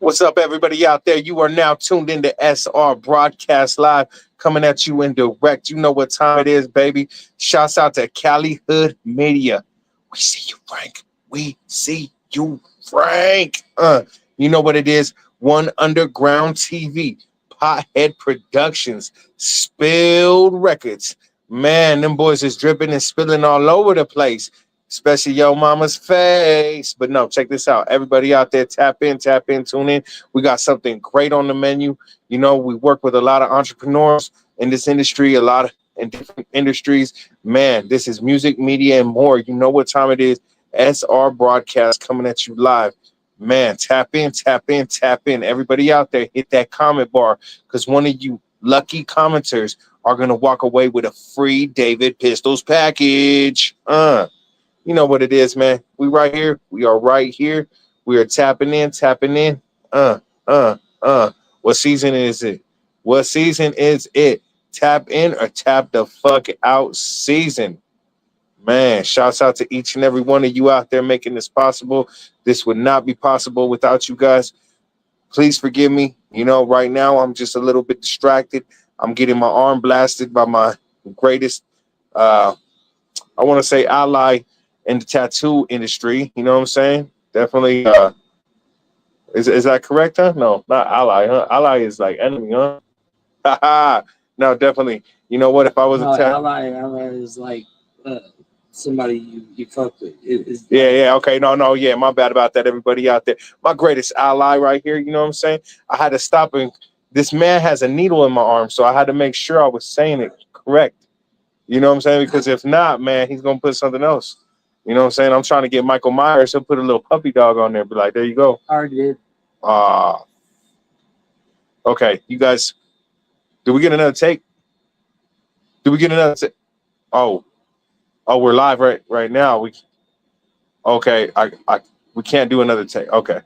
What's up, everybody out there? You are now tuned into SR Broadcast Live, coming at you in direct. You know what time it is, baby. Shouts out to Cali Hood Media. We see you, Frank. We see you, Frank. You know what it is. One Underground TV, Pothead Productions, Spilled Records. Man, them boys is dripping and spilling all over the place, especially yo mama's face. But no, check this out. Everybody out there, tap in, tune in. We got something great on the menu. You know, we work with a lot of entrepreneurs in this industry, a lot of in different industries. Man, this is music, media, and more. You know what time it is. SR Broadcast coming at you live. Man, tap in, tap in, tap in. Everybody out there, hit that comment bar because one of you lucky commenters are going to walk away with a free David Pistols package. You know what it is, man. We right here. We are right here. We are tapping in, tapping in. What season is it? What season is it? Tap in or tap the fuck out season. Man, shouts out to each and every one of you out there making this possible. This would not be possible without you guys. Please forgive me. You know, right now I'm just a little bit distracted. I'm getting my arm blasted by my greatest, I want to say ally in the tattoo industry. You know what I'm saying? Definitely. Is that correct, huh? No, not ally, huh? Ally is like enemy, huh? No, definitely. You know what? If I was No, a ally is like somebody you fuck with. Yeah. Okay. No. Yeah, my bad about that. Everybody out there, my greatest ally right here. You know what I'm saying? I had to stop and this man has a needle in my arm, so I had to make sure I was saying it correct. You know what I'm saying? Because if not, man, he's gonna put something else. You know what I'm saying? I'm trying to get Michael Myers. He'll put a little puppy dog on there. Be like, there you go. I already did. Okay. You guys, do we get another take? Do we get another take? Oh, we're live right now. Okay. We can't do another take. Okay.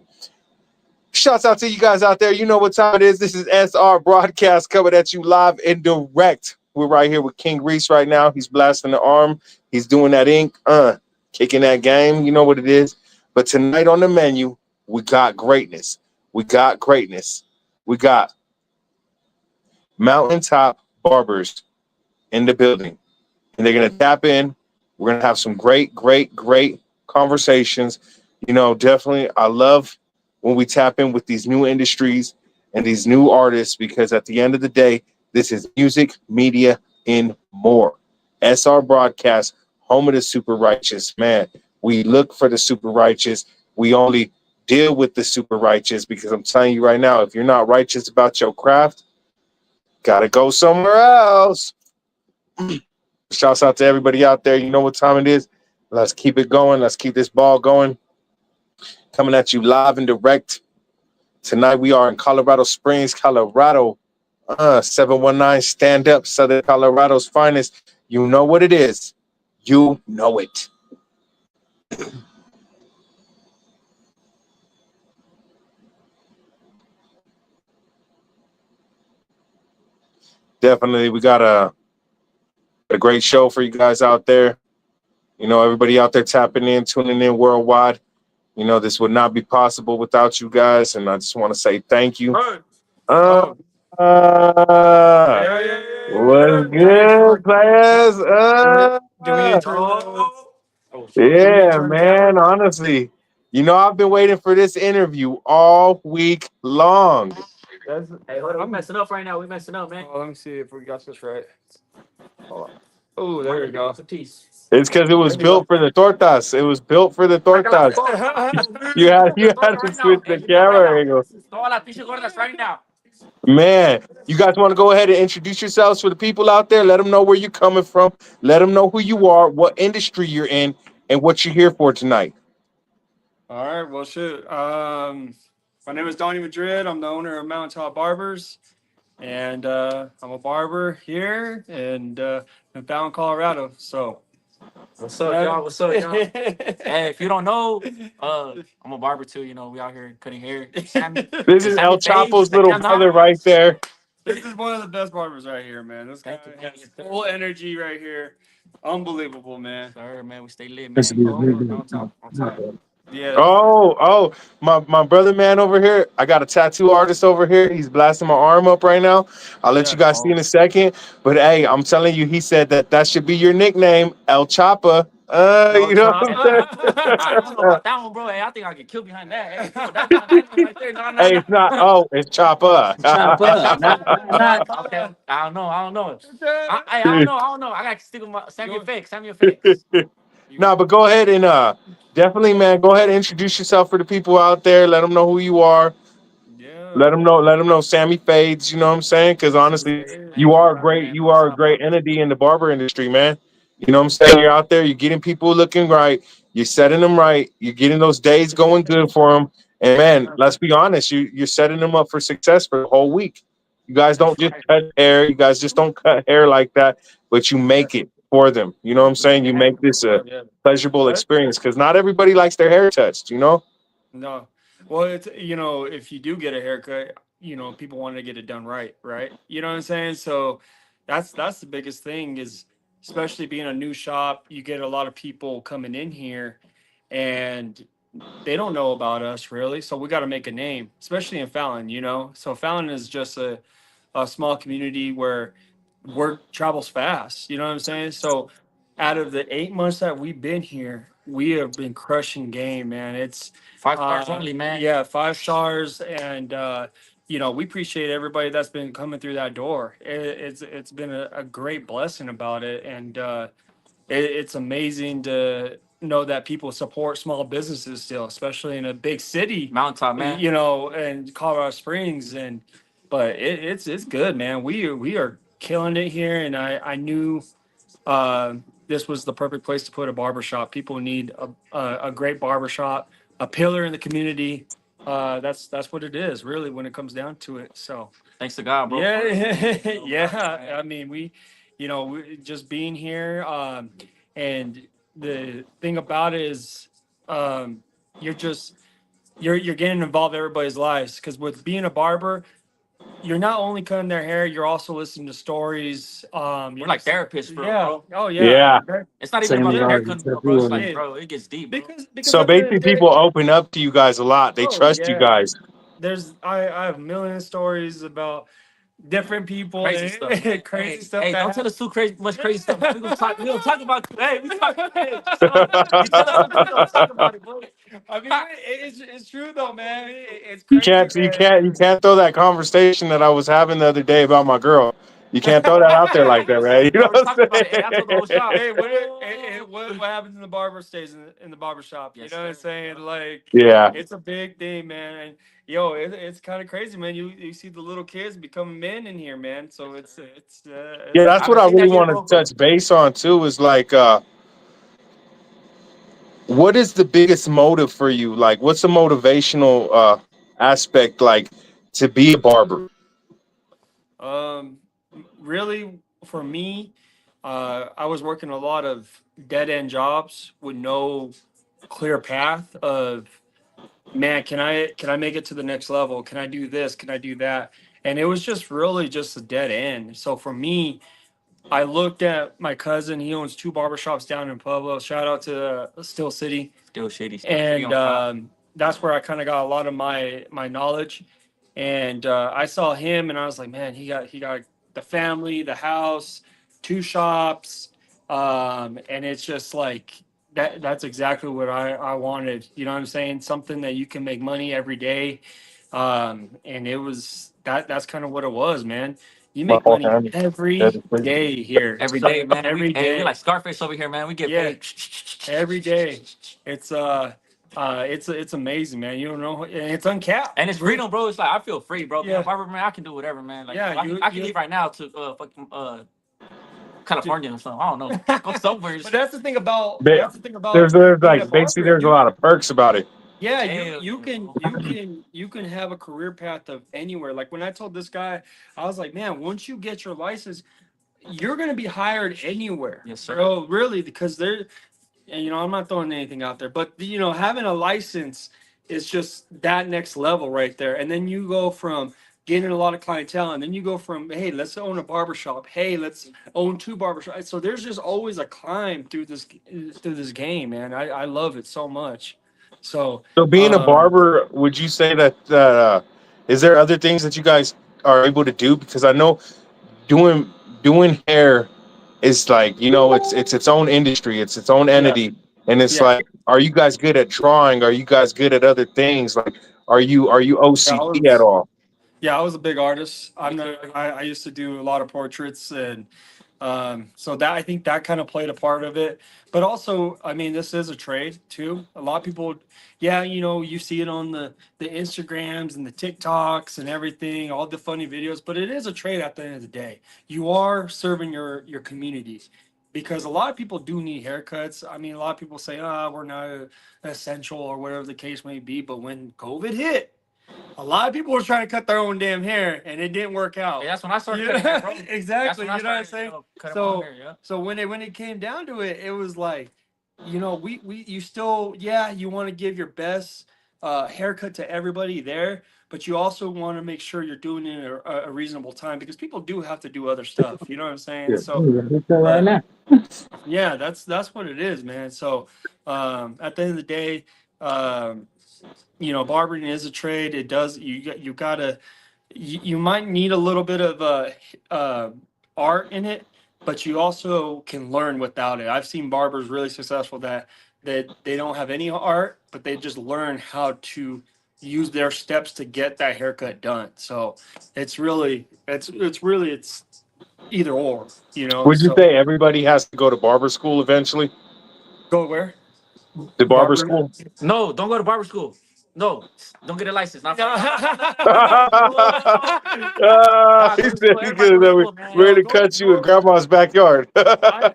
Shouts out to you guys out there. You know what time it is. This is SR Broadcast coming at you live and direct. We're right here with King Reese right now. He's blasting the arm. He's doing that ink, kicking that game. You know what it is. But tonight on the menu, we got greatness. We got greatness. We got Mountaintop Barbers in the building. And they're going to tap in. We're going to have some great conversations. You know, definitely, I love when we tap in with these new industries and these new artists because at the end of the day, this is music, media, and more. SR Broadcast, home of the super righteous. Man, we look for the super righteous. We only deal with the super righteous because I'm telling you right now, if you're not righteous about your craft, gotta go somewhere else. Shouts out to everybody out there. You know what time it is. Let's keep it going. Let's keep this ball going. Coming at you live and direct. Tonight we are in Colorado Springs, Colorado. 719 Stand Up, Southern Colorado's finest. You know what it is. You know it. Definitely, we got a great show for you guys out there. You know, everybody out there tapping in, tuning in worldwide. You know, this would not be possible without you guys, and I just want to say thank you. What's good, players? Yeah, man. Honestly, you know, I've been waiting for this interview all week long. Hey, hold on. We're messing up right now. We're messing up, man. Oh, let me see if we got this right. Oh, there we go. It's because it was built for the tortas. It was built for the tortas. You had to switch the camera angle. Right now. Man, you guys want to go ahead and introduce yourselves for the people out there? Let them know where you're coming from. Let them know who you are, what industry you're in, and what you're here for tonight. All right, well, shit. My name is Donnie Madrid. I'm the owner of Mountaintop Barbers, and I'm a barber here in Fountain, Colorado. So, What's up, y'all? What's up, y'all? Hey, if you don't know, I'm a barber too. You know, we out here cutting hair. This is El Chapo's little brother right there. This is one of the best barbers right here, man. This guy has full energy right here. Unbelievable, man. Sir, man, we stay lit, man. On top. Yes. Oh, my brother man over here. I got a tattoo artist over here. He's blasting my arm up right now. I'll let you Yeah. guys see Oh, in a second. But hey, I'm telling you, he said that should be your nickname, El Chapa. No You know what hey, I'm look, saying? I don't know about that one, bro. Hey, I think I get killed behind that. Hey, bro, that one right there. No, no, Hey, no. it's not. Oh, it's Chapa. Chop It's up, shot up. not. Okay. I don't know. I don't know. I don't know. I don't know. I got to stick with my Samuel You- Fakes. Samuel Fakes. No, but go ahead and definitely, man. Go ahead and introduce yourself for the people out there. Let them know who you are. yeah. Let them know. Let them know Sammy Fades. You know what I'm saying? Because Sammy honestly, Fakes. Thanks you for are a having me, great. man. You are a What's great entity in the barber industry, man. You know what I'm saying? You're out there. You're getting people looking right. You're setting them right. You're getting those days going good for them. And man, let's be honest. You're setting them up for success for the whole week. You guys That's don't just right. cut hair. You guys just don't cut hair like that. But you Yeah. make it for them. You know what I'm saying? You Yeah. make this a Yeah. pleasurable That, experience because not everybody likes their hair touched. You know? no. Well, it's if you do get a haircut, people want to get it done right, right? You know what I'm saying? So that's the biggest thing is especially being a new shop, you get a lot of people coming in here and they don't know about us really. So we got to make a name, especially in Fallon. So Fallon is just a small community where word travels fast. You know what I'm saying? So out of the 8 months that we've been here, we have been crushing game, man. It's 5 stars only, man. yeah, 5 stars, and we appreciate everybody that's been coming through that door. It's been a great blessing about it, and it's amazing to know that people support small businesses still, especially in a big city, Mountaintop, man. and Colorado Springs. But it's good, man. We are killing it here, and I knew uh, this was the perfect place to put a barbershop. People need a great barbershop, a pillar in the community. That's what it is, really, when it comes down to it. So. Thanks to God, bro. Yeah, Barbers, yeah. man. I mean, we just being here, and the thing about it is, um, you're just you're getting involved in everybody's lives because with being a barber, you're not only cutting their hair, you're also listening to stories. We're like therapists, bro. Yeah. Oh yeah. Yeah. It's not even Same about as the Yeah. hair ours. cutting, bro. Tattoo It's on. like, Yeah. bro, it gets deep, bro. Because So at the end of the basically, day, people open up to you guys a lot. They oh trust you yeah, guys. I have a million stories about different people Crazy stuff, man. and crazy Hey, stuff hey, that don't tell happen. us too crazy, much crazy stuff. Man. We gonna talk about you. Hey, we talk. Hey, you tell us something, we gonna talk about it, bro. I mean, it's true though, man. It's You crazy, can't you man. can't you can't throw that conversation that I was having the other day about my girl. You can't throw that out there like that, man. You Hey, know we're what talking I'm about it. Hey, I told the whole shop. Hey, Oh. what happens in the barber stays in the barber shop? You Yes, know what I'm sir. saying? Like, yeah. it's a big thing, man. And it's kind of crazy, man. You see the little kids becoming men in here, man. So Yeah, it's that's I what haven't I seen really that yet, want bro. to touch base on too, is like what is the biggest motive for you? Like what's the motivational aspect like to be a barber? Um, really, for me, I was working a lot of dead end jobs with no clear path of, man, can I make it to the next level? Can I do this? Can I do that? And it was just really just a dead end. So for me, I looked at my cousin. He owns two barbershops down in Pueblo. Shout out to Still City, Still shady, still shady and on top. that's where I kind of got a lot of my knowledge. And I saw him, and I was like, man, he got the family, the house, two shops, and it's just like that. That's exactly what I wanted. You know what I'm saying? Something that you can make money every day, and it was that's kind of what it was, man. You My make whole money hand. every day here. Every So day, man. every We day, like Scarface over here, man. We get yeah, paid. every day. It's it's amazing, man. You don't know, and it's uncapped. And it's freedom, bro. It's like I feel free, bro. Being a Yeah, barber, man, I can do whatever, man. Like yeah. I can leave right now to fucking California or something. I don't know. Go somewhere. But that's the thing about Ba- there's being a like basically barber. there's a lot of perks about it. Yeah, Hell yeah, bro. you can have a career path of anywhere. Like when I told this guy, I was like, man, once you get your license, you're gonna be hired anywhere, Yes, sir. bro. Really, because they're and I'm not throwing anything out there, but having a license is just that next level right there. And then you go from getting a lot of clientele, and then you go from, hey, let's own a barbershop. Hey, let's own two barbershops. So there's just always a climb through this game, man. I love it so much. So, So being a barber, would you say that is there other things that you guys are able to do? Because I know doing hair is like, it's its own industry, it's its own yeah, entity, and it's yeah, like, are you guys good at drawing? Are you guys good at other things? Like, are you yeah. OCD at all? Yeah, I was a big artist. I used to do a lot of portraits, and so that I think that kind of played a part of it. But also, I mean, this is a trade too. A lot of people, yeah, you see it on the Instagrams and the TikToks and everything, all the funny videos. But it is a trade at the end of the day. You are serving your community. Because a lot of people do need haircuts. I mean, a lot of people say, we're not essential or whatever the case may be. But when COVID hit, a lot of people were trying to cut their own damn hair, and it didn't work out. Yeah, that's when I started cutting hair, bro. Exactly. That's You when know I what I'm started, saying? cutting my own So, hair. Yeah. so when it came down to it, it was like, we you still, yeah, you want to give your best haircut to everybody there, but you also want to make sure you're doing it in a reasonable time because people do have to do other stuff. You know what I'm saying? So, Right but now. yeah, that's what it is, man. So, at the end of the day, um, barbering is a trade. It does you gotta you might need a little bit of uh art in it, but you also can learn without it. I've seen barbers really successful that they don't have any art, but they just learn how to use their steps to get that haircut done. So it's either or, Would you so say everybody has to go to barber school eventually? go where? The barber Barber. school? No, don't go to barber school. No, don't get a license. Not for no, Ah, nah, he go to said school. he Everybody could go to have school, man. ready No, to cut you in grandma's backyard. I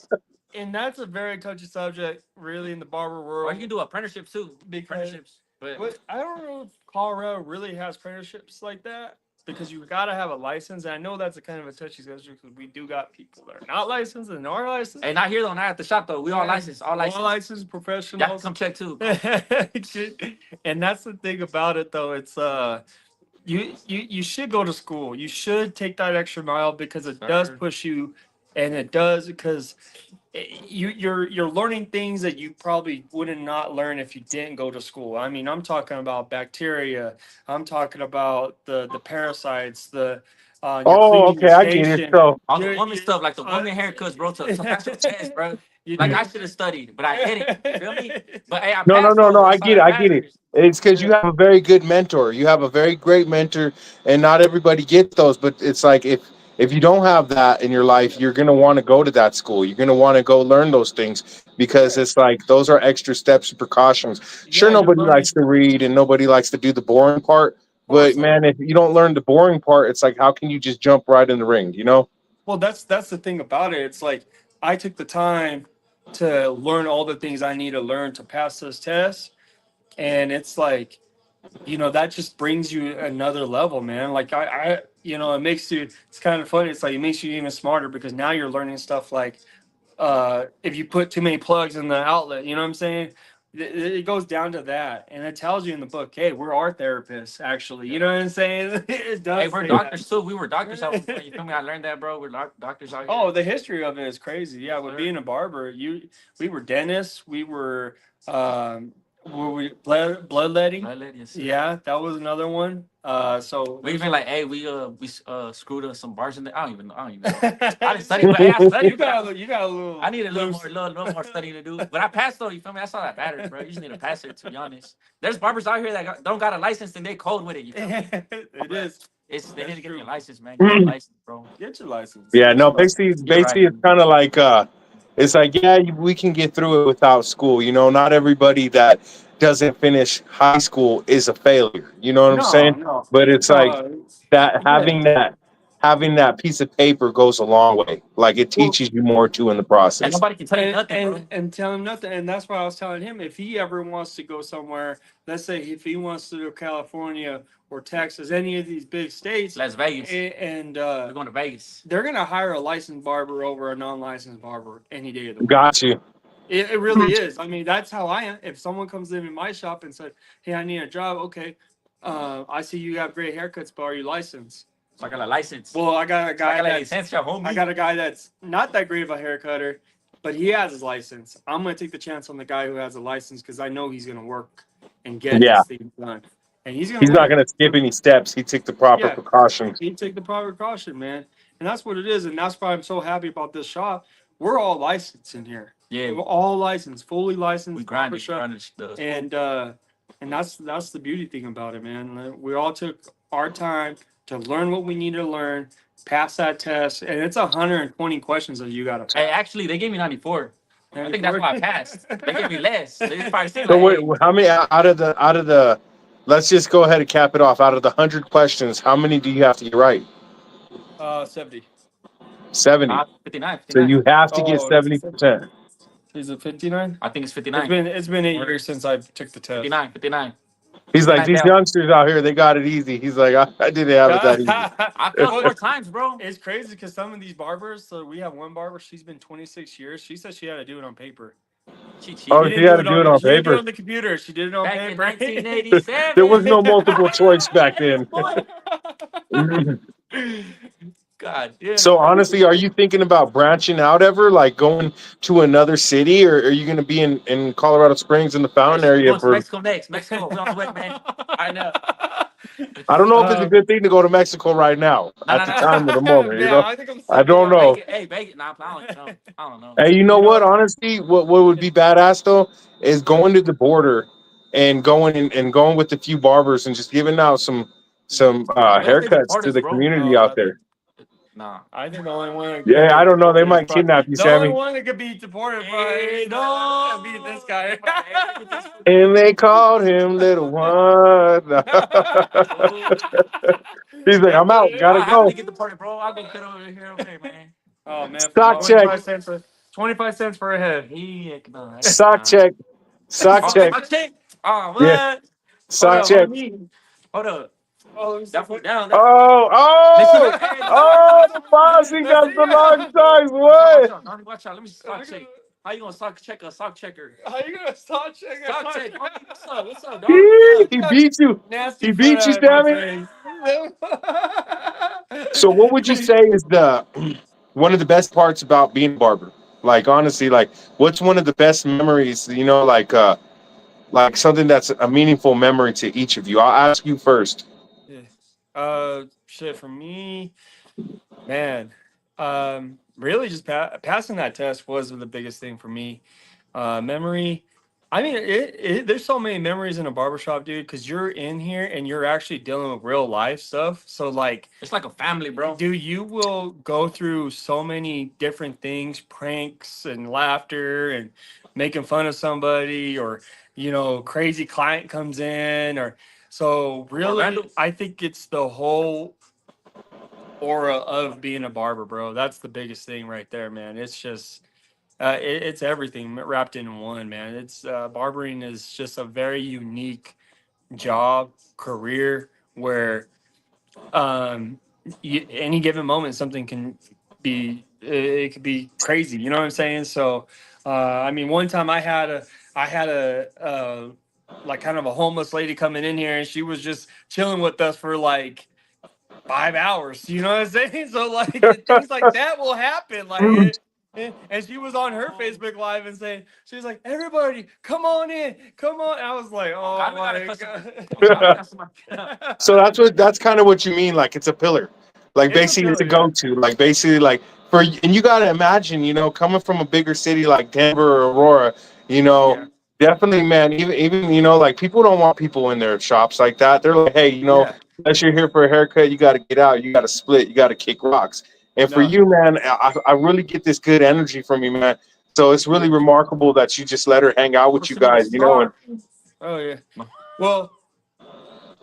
and that's a very touchy subject, really, in the barber Or world. you can do apprenticeship too. Because Apprenticeships, but I don't know if Colorado really has apprenticeships like that because you got to have a license. And I know that's a kind of a touchy subject because we do got people that are not licensed and are licensed. hey, not here though. Not at the shop though. We all licensed. All licensed. All licensed Y'all can professionals. come check too. And that's the thing about it, though. It's you should go to school. You should take that extra mile because it does Sir. push you, and it does because you're learning things that you probably wouldn't not learn if you didn't go to school. I mean, I'm talking about bacteria. I'm talking about the parasites, your Oh, cleaning your okay, I get it. station. So, All the woman stuff, like the woman haircuts, bro, to pass your test, bro. You Like do. I should have studied, but I didn't. You feel me? But hey, I no, no, passed no, no. though. I That's all get it. that I get it. matters. It's because you Yeah. have a very good mentor. You have a very great mentor, and not everybody gets those. But it's like if you don't have that in your life, you're gonna want to go to that school. You're gonna want to go learn those things because Yeah. it's like those are extra steps and precautions. Sure, Yeah, you're nobody learning. likes to read and nobody likes to do the boring part. Of But course not. man, if you don't learn the boring part, it's like how can you just jump right in the ring? You know? Well, that's the thing about it. It's like I took the time to learn all the things I need to learn to pass this test, and it's like that just brings you another level, man. Like it makes you. It's kind of funny. It's like it makes you even smarter because now you're learning stuff like if you put too many plugs in the outlet, you know what I'm saying? It goes down to that, and it tells you in the book, hey, we're art therapists, actually. You know what I'm saying? It does. Hey, we're say doctors that. too. We were doctors out. You feel me? I learned that, bro. We're doctors out here. Oh, the history of it is crazy. Yeah, with Sir. being a barber, we were dentists. We were we bloodletting. Bloodlet, yes, sir. Yeah, that was another one. So We even like, hey, we screwed some bars in there. I don't even know. I didn't study, but hey, I studied. you got a little. I need a little more studying to do. But I passed though. You feel me? That's all that matters, bro. You just need to pass it. To be honest, there's barbers out here that don't got a license and they cold with it. You feel me? It is. They need to get true. your license, man. Get your license, bro. Get your license. Yeah, Get no, your license. You're right. basically it's kind of like it's like yeah, we can get through it without school. Not everybody that doesn't finish high school is a failure. You know what I'm No, saying? no, But it's like no. that Yeah. having that piece of paper goes a long way. Like it Well, teaches you more too in the And process. nobody can tell you and, nothing, bro. and tell him nothing. And that's why I was telling him if he ever wants to go somewhere, let's say if he wants to go to California or Texas, any of these big states, Las Vegas. and We're going to Vegas. they're gonna hire a licensed barber over a non-licensed barber any day of the week. Got you. It really is. I mean, that's how I am. If someone comes in my shop and said, "Hey, I need a job," okay, I see you have great haircuts, but are you licensed? So I got a license. Well, I got a guy homie. I got a guy that's not that great of a hair cutter, but he has his license. I'm gonna take the chance on the guy who has a license because I know he's gonna work. and get Yeah. this thing done. And he's gonna He's not win. going to skip any steps. He took the proper Yeah, precautions. he take the proper caution, man. And that's what it is. And that's why I'm so happy about this shop. We're all licensed in here. Yeah. We're all licensed, fully licensed. We grinded, barbershop. grinded stuff. And that's the beauty thing about it, man. We all took our time to learn what we needed to learn, pass that test, and it's 120 questions that you got to pass. Hey, actually, they gave me 94. I think that's why I passed. They gave me less. They just probably said So like, wait, how many out of the? Let's just go ahead and cap it off. Out of the 100 questions, how many do you have to get right? 70. 70. 59, So 59. you have to get Oh, 70%. Is it 59? I think it's 59. It's been 8 years since I took the test. 59, 59. He's like, 59 these down. youngsters out here, they got it easy. He's like, I didn't have it that easy. I failed 4 times, bro. It's crazy because some of these barbers, so we have one barber, she's been 26 years. She said she had to do it on paper. Oh, She she had didn't to do it on she didn't do it paper. on the computer. She did it on Back in paper. 1987. There was no multiple choice back then. God damn. So honestly, are you thinking about branching out ever, like going to another city, or are you going to be in Colorado Springs in the Fountain We're area going to for? Mexico next. Mexico. We're on the way, man. I know. I don't know if it's a good thing to go to Mexico right now No, at no, the no. time of the moment. You Yeah, know, I think I'm I don't Yo, know. Vegas, hey, Vegas. Nah, I don't know. Hey, you know You know what? what? Honestly, what would be badass though is going to the border and going and going with a few barbers and just giving out some What if they haircuts deport to us, the bro? community out there. Nah. I think the only one that Yeah, could I get don't know. They deported might is probably- kidnap you, the only Sammy. one that could be deported Hey, probably be this guy. And they called him Little One. He's like, I'm out. Gotta I have to go. get deported, bro. I'll go cut over here, okay, man. Oh man, Stock check. 25 cents for a head. Heck no. Sock check. Sock check. Sock check. Oh, what? Yeah. Hold Sock up, check. homie. Hold up. Oh, That foot down. Oh, the bossy got the long size. What? Watch out. Let me sock check. How you gonna sock check a sock checker? How you gonna stock check? Sock check. Homie, what's up? What's up, dog? What's He up? beat you. Nasty He beat you, foot out of Sammy. my face. So what would you say is the one of the best parts about being a barber? Like honestly, like what's one of the best memories, like something that's a meaningful memory to each of you? I'll ask you first. Shit for me, man. Really just passing that test was the biggest thing for me. Memory. I mean, there's so many memories in a barbershop, dude, because you're in here and you're actually dealing with real life stuff. So, like, It's like a family, bro. dude, you will go through so many different things, pranks and laughter and making fun of somebody, or, crazy client comes in, or so really, Orlando. I think it's the whole aura of being a barber, bro. That's the biggest thing right there, man. It's just it's everything wrapped in one, man. It's barbering is just a very unique job, career where any given moment something can be it could be crazy. You know what I'm saying? So I mean, one time I had a like kind of a homeless lady coming in here, and she was just chilling with us for like 5 hours. You know what I'm saying? So like things like that will happen. Like and she was on her Facebook Live and saying, she's like, everybody, come on in, come on. I was like, oh my god. So that's kind of what you mean. Like it's a pillar. Like It's a basically it's a pillar, yeah. go-to. Like basically like and you gotta imagine, coming from a bigger city like Denver or Aurora, Yeah. definitely, man. Even like people don't want people in their shops like that. They're like, hey, Yeah. unless you're here for a haircut, you got to get out. You got to split. You got to kick rocks. And for No. you, man, I really get this good energy from you, man. So it's really remarkable that you just let her hang out with you guys, and Oh yeah. Well,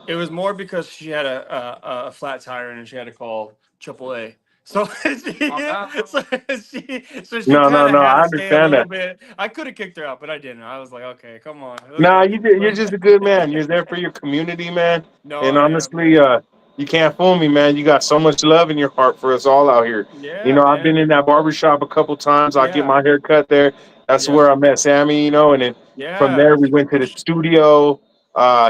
it was more because she had a flat tire and she had to call AAA. So she No, kind of I had to stay a understand little that. bit. I could have kicked her out, but I didn't. I was like, okay, come on. Nah, you're just a good man. You're there for your community, man. No, And I am, honestly, man. you can't fool me, man. You got so much love in your heart for us all out here. Yeah, I've been man. in that barbershop a couple times. I get Yeah. my hair cut there. That's Yeah. where I met Sammy, and then from Yeah. there we went to the studio.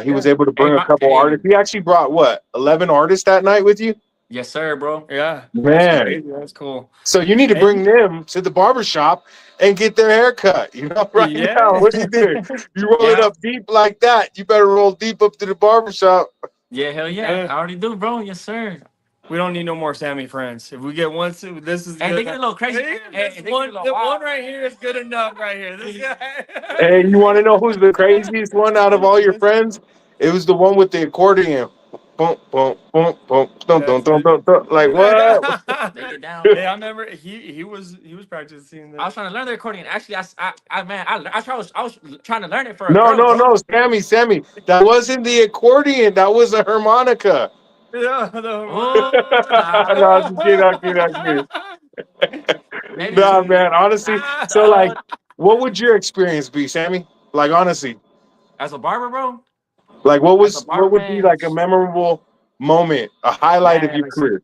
He was Yeah. able to Hey, bring a couple artists. He actually brought 11 artists that night with you? Yes, sir, bro. Yeah, that's Man. crazy. That's cool. So you need to And bring them to the barber shop and get their hair cut. You know, right now, yeah, what are you doing? You roll it Yeah. up deep like that. You better roll deep up to the barber shop. Yeah, hell yeah. yeah. I already do, bro. Yes, sir. We don't need no more Sammy friends. If we get one, this is Hey, they good. get a little crazy. Hey, Hey, this they get a one, little the wild. one right here is good enough. Right here, this guy. Hey, you want to know who's the craziest one out of all your friends? It was the one with the accordion. Boom, boom, boom, boom, dun, dun, That's dun, it. dun, dun. Like what? They get down, Hey, bro. I remember he was practicing I was the. trying to learn the accordion. Actually, man, I was trying to learn it for a No, girl, no, bro. no, Sammy. That wasn't the accordion. That was a harmonica. Yeah, Oh, nah, No, I'm just kidding. I'm kidding. I'm kidding. maybe Nah, she. man. Honestly, so like, what would your experience be, Sammy? Like, honestly, As a barber, bro. like, As a what barber, would be man, like a memorable moment, a highlight of man, your career?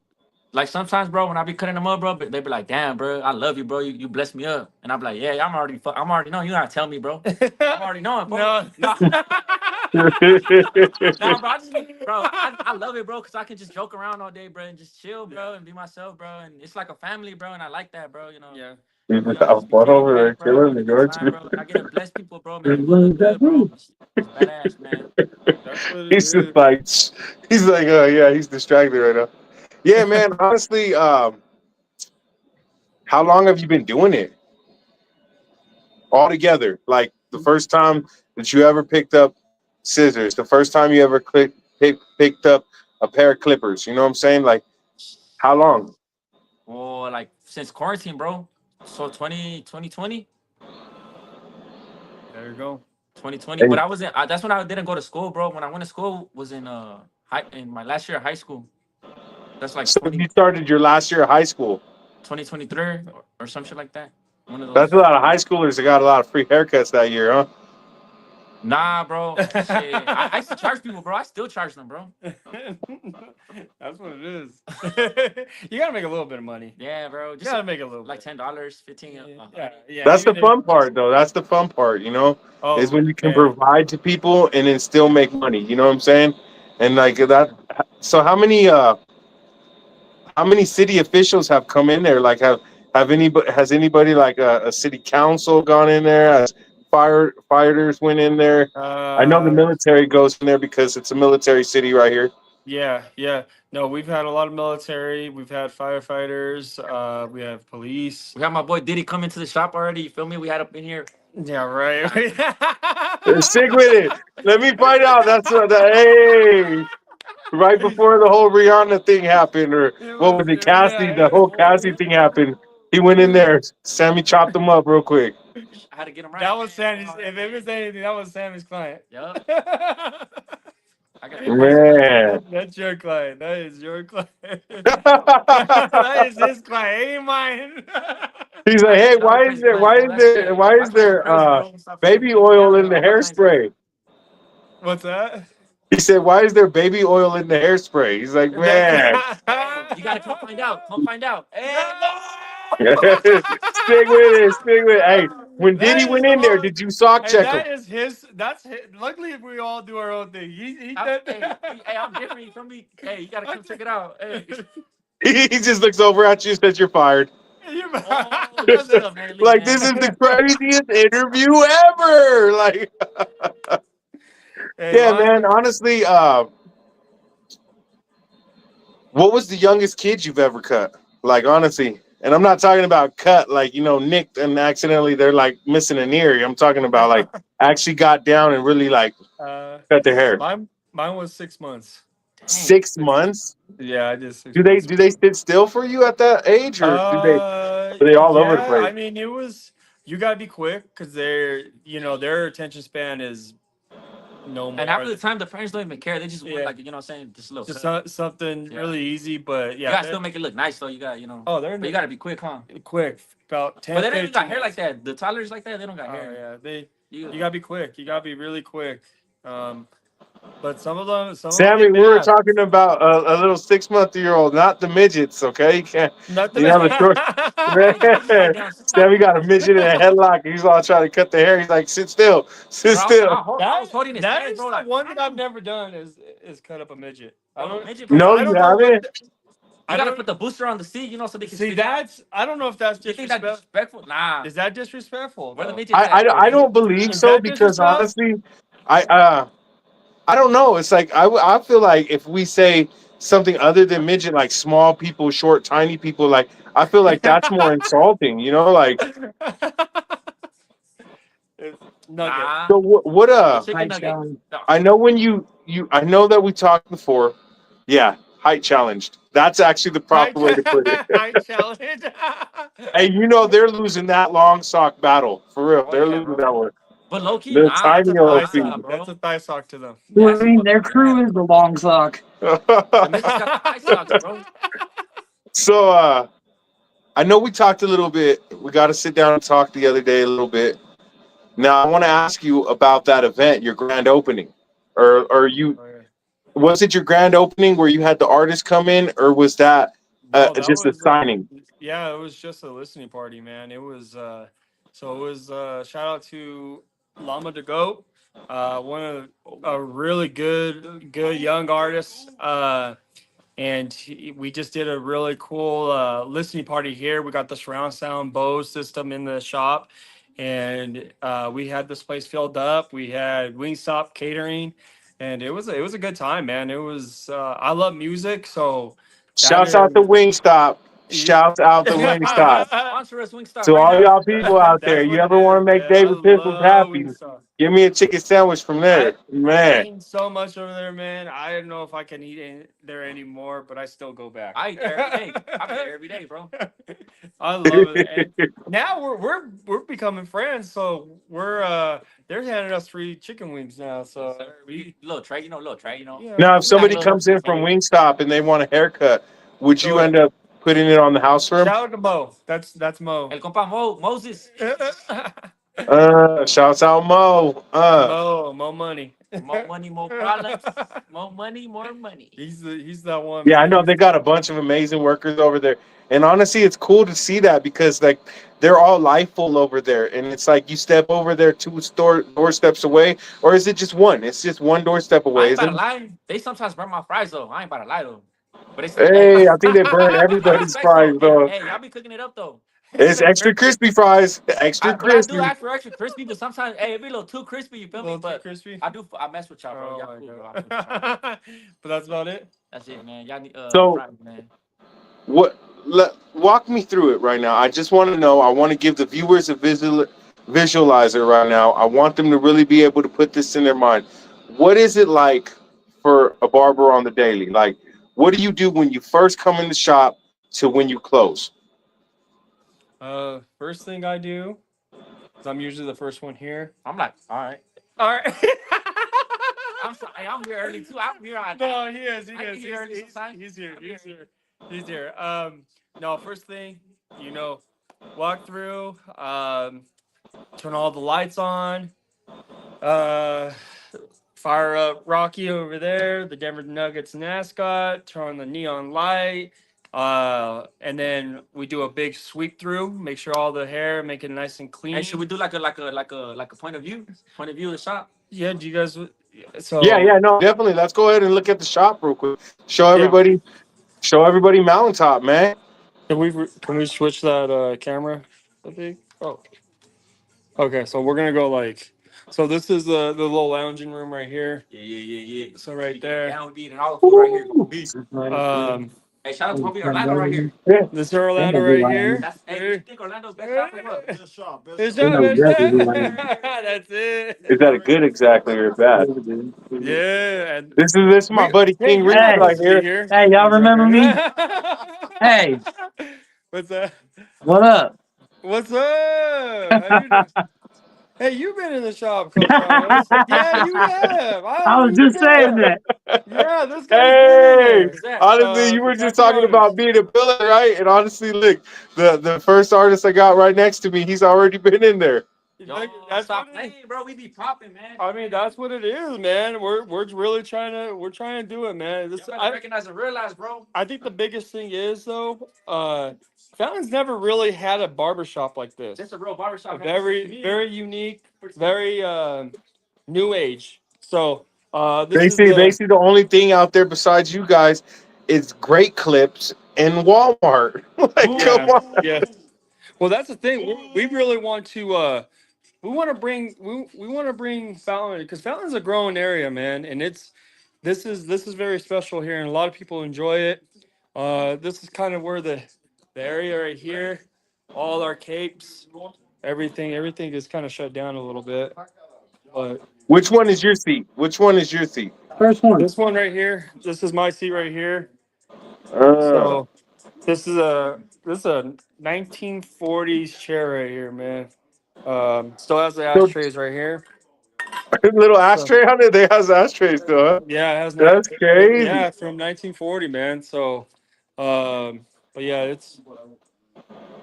like sometimes, bro, when I be cutting them up, bro, but they be like, "Damn, bro, I love you, bro. You blessed me up," and I'm like, "Yeah, I'm already knowing. You gotta tell me, bro. I'm already knowing, bro. no. No, no, bro. I love it, bro, because I can just joke around all day, bro, and just chill, bro, and be myself, bro, and it's like a family, bro, and I like that, bro. Yeah. Just be Fun kicking over there, back, bro, killing having the a good guards. time, bro. And I get to bless people, bro, make people look good, bro. It's badass, man. That's what it He's is. just like, oh yeah, he's distracted right now. Yeah, man. Honestly, how long have you been doing it all together? Like the first time that you ever picked up scissors, the first time you ever picked up a pair of clippers. You know what I'm saying? Like how long? Well, like since quarantine, bro. So 2020. There you go. 2020. But And I wasn't. That's when I didn't go to school, bro. When I went to school was in in my last year of high school. That's like so you started your last year of high school. 2023 or some shit like that. One of That's those. a lot of high schoolers that got a lot of free haircuts that year, huh? Nah, bro. Shit. I used to charge people, bro. I still charge them, bro. That's what it is. You gotta make a little bit of money. Yeah, bro. You Just gotta make a little like bit. $10, 15. Yeah. That's the Even if. fun part, though. That's the fun part, you know, is Oh when you can man. provide to people and then still make money. You know what I'm saying? And like that. So how many city officials have come in there? Like have anybody has anybody like a city council gone in there? Has firefighters went in there? I know the Uh. military goes in there because it's a military city right here. Yeah. No, we've had a lot of military. We've had firefighters. We have police. We had my boy Diddy come into the shop already. You feel me? We had up in here. Yeah, right. Stick with it. Let me find out. That's what. Hey, right before the whole Rihanna thing happened, or It what was, was it, Cassie? yeah. The whole Cassie thing happened. He went in there. Sammy chopped him up real quick. I had to get him right. That was Sammy's. If it was anything, that was Sammy's client. Yup. I got Man. That's your client. That is your client. That is his client. Ain't mine. He's like, I hey, got another crazy client, bro. Yeah. My clients are crazy, bro. Stop playing with baby me. Yeah, oil in bro. the All my clients crazy. hairspray? What's that? He said, why is there baby oil in the hairspray? He's like, man. You gotta come find out. Come find out. Hey, Stick with it. Stick with it. Hey, when Diddy That is went the in there, whole. did you sock Hey, check him? that is his. That's his. Luckily, we all do our own thing. He hey, did. I'm different. You feel me? Hey, you gotta come check it out. Hey. He just looks over at you and says, you're fired. Oh, shut up, man. Leave, Like, man. this is the craziest interview ever. Like, Hey, yeah, long. man. Honestly, what was the youngest kid you've ever cut? Like, honestly. And I'm not talking about cut, like, nicked and accidentally they're like missing an ear. I'm talking about like actually got down and really like Uh, cut their hair. mine was 6 months. Dang. 6 months? Yeah, I did six Do they months. do they sit still for you at that age, or are they all over the Yeah. place? I mean, it was. You gotta be quick because their attention span is no And more. half of the time, the parents don't even care. They just want, Yeah. like, you know what I'm saying? Just a little Just cut. something Yeah. really easy, but You yeah, gotta still make it look nice, though. You got, oh, they're but you gotta be quick, huh? quick. About 10. But they don't even got 15 hair like minutes. that. The toddlers like that, they don't got Oh hair. yeah, you You, gotta be quick. You gotta be really quick. But some of them Sammy, get we were mad. talking about a little 6-month-old, not the midgets. Okay, you can't. Nothing. You have a short. they just bite down. Sammy got a midget in a headlock. He's all trying to cut the hair. He's like, sit still, sit Bro, I was, still. I was holding his That head, is bro. the Like, one that I've never done is cut up a midget. I bro, don't. midget, bro. No, I you don't know what. haven't. You gotta put the booster on the seat, you know, so they can see. sit down. I don't know if that's You think that's disrespectful. disrespectful? Nah. Is that disrespectful? Where the Though? midgets at? I don't believe Is so that because disrespect? honestly, I I don't know. It's like I feel like if we say something other than midget, like small people, short, tiny people, like I feel like that's more insulting. You know, like Nugget. Nah. so what The High chicken nugget. challenge. No. I know when you I know that we talked before. Yeah, height challenged. That's actually the proper way to put it. Height challenge. Hey, you know they're losing that long sock battle for real. Oh They're yeah, losing bro. that one. But low key, The nah. That's a tiny thigh old Nah, sock. people. bro. That's a thigh sock to them. Well, I That's mean, their yeah. crew is the long sock. The midgets got the high socks, bro. So I know we talked a little bit. We got to sit down and talk the other day a little bit. Now I want to ask you about that event, your grand opening, or you Okay. was it your grand opening where you had the artist come in, or was that No, that just a was signing? yeah, it was just a listening party, man. It was so it was shout out to Llama the Goat, one of a really good young artist. And we just did a really cool listening party here. We got the surround sound Bose system in the shop, and we had this place filled up. We had Wingstop catering, and it was a good time, man. It was I love music, so that Shouts out is. the Wingstop. Ye- Shouts out the Wingstop. Sponsor us, Wingstop, To right all now. y'all people out there, That's you what it ever want to is, make man. I David Piffles love happy? Wingstop. Give me a chicken sandwich from I there, man. eaten so much over there, man. I don't know if I can eat there anymore, but I still go back. I eat there every day. I'm there every day, bro. I love it. And now we're becoming friends, so we're they're handing us free chicken wings now. So Sir, we little Trey, little Trey, yeah, Now, if We got a somebody little comes hustle in for from you. Wingstop and they want a haircut, would you do it. end up putting it on the house for him? Shout out to Mo. That's Mo. El compa Moses. Shouts out Mo. Mo money. More money, more problems. More money, more money. He's that one, Yeah, I man. know they got a bunch of amazing workers over there, and honestly, it's cool to see that because like they're all lifeful over there, and it's like you step over there two doorsteps away, or is it just one? It's just one doorstep I away, ain't is about it? to lie. They sometimes burn my fries though. I ain't about to lie though. But it's hey, Hey, I think they burn I everybody's respect though. fries Hey, though. hey, y'all be cooking it up though. It's extra crispy fries, extra But I do crispy. ask for extra crispy, but sometimes hey, it be a little too crispy. You A feel me? little too But crispy. I mess with y'all, bro. Oh Y'all my cool, bro. I fuck with y'all. god. But that's about it. That's it, man. Y'all need So fries, man. what? Walk me through it right now. I just want to know. I want to give the viewers a visualizer right now. I want them to really be able to put this in their mind. What is it like for a barber on the daily? Like, what do you do when you first come in the shop to when you close? First thing I do is I'm usually the first one here. I'm like, all right. All right. I'm sorry. I'm here early too. I'm here on No, he is. He I get is. here early sometimes. He's here. I'm He's here. here. He's here. No, first thing, walk through, turn all the lights on, uh, fire up Rocky over there, the Denver Nuggets mascot, turn on the neon light, and then we do a big sweep through, make sure all the hair, make it nice and clean. Hey, should we do like a point of view? Point of view of the shop? Yeah, do you guys? Yeah, So yeah, no, definitely. Let's go ahead and look at the shop real quick. Show yeah, everybody, show everybody Mountaintop, man. can we switch that camera? I think. Oh, okay. So we're gonna go like. So this is the little lounging room right here. Yeah. So right there. Down with and all the food right here. Woo! Um, Hey, shout out to homie Orlando right here. Yeah. this is Orlando right here. That's hey, you think Orlando's best shop or what? Best shop. Best It's shop. not bad. Yeah. That's it. Is that a good exactly or bad? Yeah, and This is my buddy hey, King you're Reed Hey, supposed right to be here. here. hey, y'all He's right remember me? here. Hey, What's that? what up? What's up? How you doing? Hey, you've been in the shop a couple times. Yeah, you have. I I know was you just saying have. that. Yeah, this guy's been in Hey, there. that? honestly, you were just talking Castellanos. about being a pillar, right? And honestly, look, the first artist I got right next to me, he's already been in there. Yo, That's stop what it is. playing, bro. We be popping, man. I mean, that's what it is, man. We're really trying to do it, man. You better recognize and realize, bro. I think the biggest thing is though, Fountain's never really had a barbershop like this. This a real barbershop. man. Very unique, very new age. So this They is see the the only thing out there besides you guys is great clips in Walmart. Like, come Yeah, on. yeah. Well, that's the thing. We really want to. We want to bring Fountain because Fountain's a growing area, man, and this is very special here, and a lot of people enjoy it. This is kind of where the area right here, all our capes, everything is kind of shut down a little bit. But Which one is your seat? Which one is your seat? First one. this one right here, this is my seat right here. Uh, So this is a 1940s chair right here, man. Still has the so ashtrays right here. little So ashtray on it. They has ashtrays still, huh? yeah, it has That's crazy. yeah, from 1940, man. So, but yeah, it's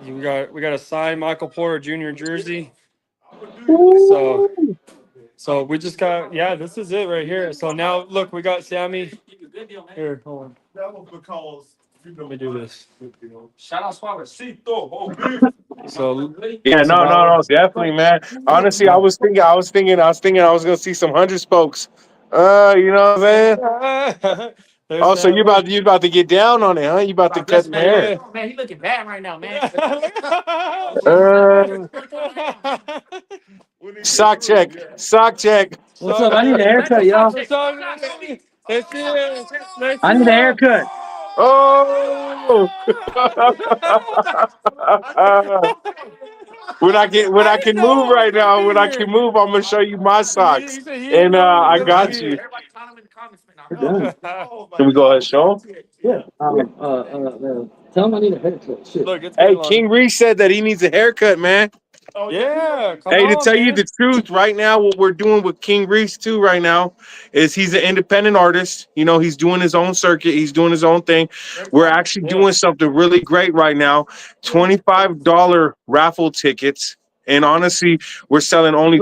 we got a signed Michael Porter Jr. jersey. So Ooh. so we just got yeah, this is it right here. So now look, we got Sammy here. Hold on. Let me do this. Shout out Suavecito, whole beef. So Yeah, so no, now no, we're no, definitely, man. Honestly, yeah. I was gonna see some hundred spokes. You know what I'm saying? There's Oh, so that. Look. you about to get down on it, huh? You about to cut Yes, some man. hair? Yeah. Oh, man, he looking bad right now, man. Uh, sock check, sock check. What's So up? I need a haircut, y'all. let's see it. Let's I see need a it. haircut. Oh. When I I didn't can know move I was right gonna now, be when I can here. move, I'm gonna show you my He socks, said he didn't and know he was I gonna be got you. here. Everybody comment in the comments, man. We're done. Can we go ahead and show 'em? Yeah. Tell him I need a haircut. Shit. Look, it's been Hey, long. King Reese said that he needs a haircut, man. Yeah, come Hey, to on, tell you man. the truth, right now, what we're doing with King Reese too, right now, is he's an independent artist. You know, he's doing his own circuit, he's doing his own thing. We're actually Yeah. doing something really great right now. $25 raffle tickets, and honestly, we're selling only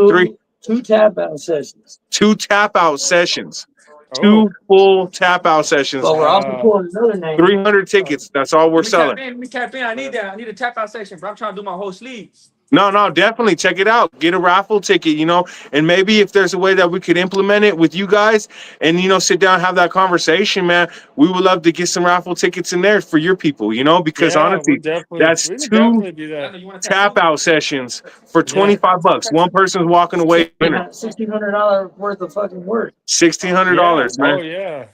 Two tap out sessions. two tap out sessions, Oh. two full tap out sessions, But we're also Wow. pulling another name. 300 tickets. That's all we're Let me tap selling. in. Let me tap in. I need that. I need a tap out section, bro. I'm trying to do my whole sleeve. No, no, definitely check it out. Get a raffle ticket, and maybe if there's a way that we could implement it with you guys and, sit down, have that conversation, man, we would love to get some raffle tickets in there for your people, because Yeah, honestly, that's we would two definitely do that. You want to tap tap in? out sessions for Yeah. $25. One person's walking away winner. $1,600 worth of fucking work. Yeah. $1,600, Oh man. yeah.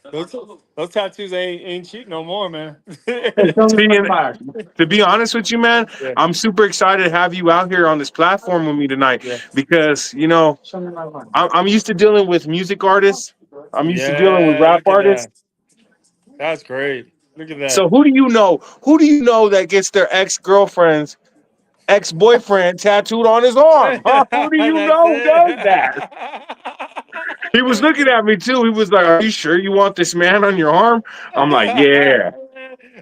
Those tattoos ain't cheap no more, man. Hey, show me See, my and fire. to be honest with you, man, Yeah. I'm super excited to have you out here on this platform with me tonight Yeah. because, Show me my fire. I'm used to dealing with music artists. I'm used to dealing with Yeah. rap Look at artists. that. That's great. Look at So that. who do you know? Who do you know that gets their ex-girlfriend's ex-boyfriend tattooed on his arm? Huh? Who do you That's know it. does that? He was looking at me too. He was like, "Are you sure you want this man on your arm?" I'm like, "Yeah."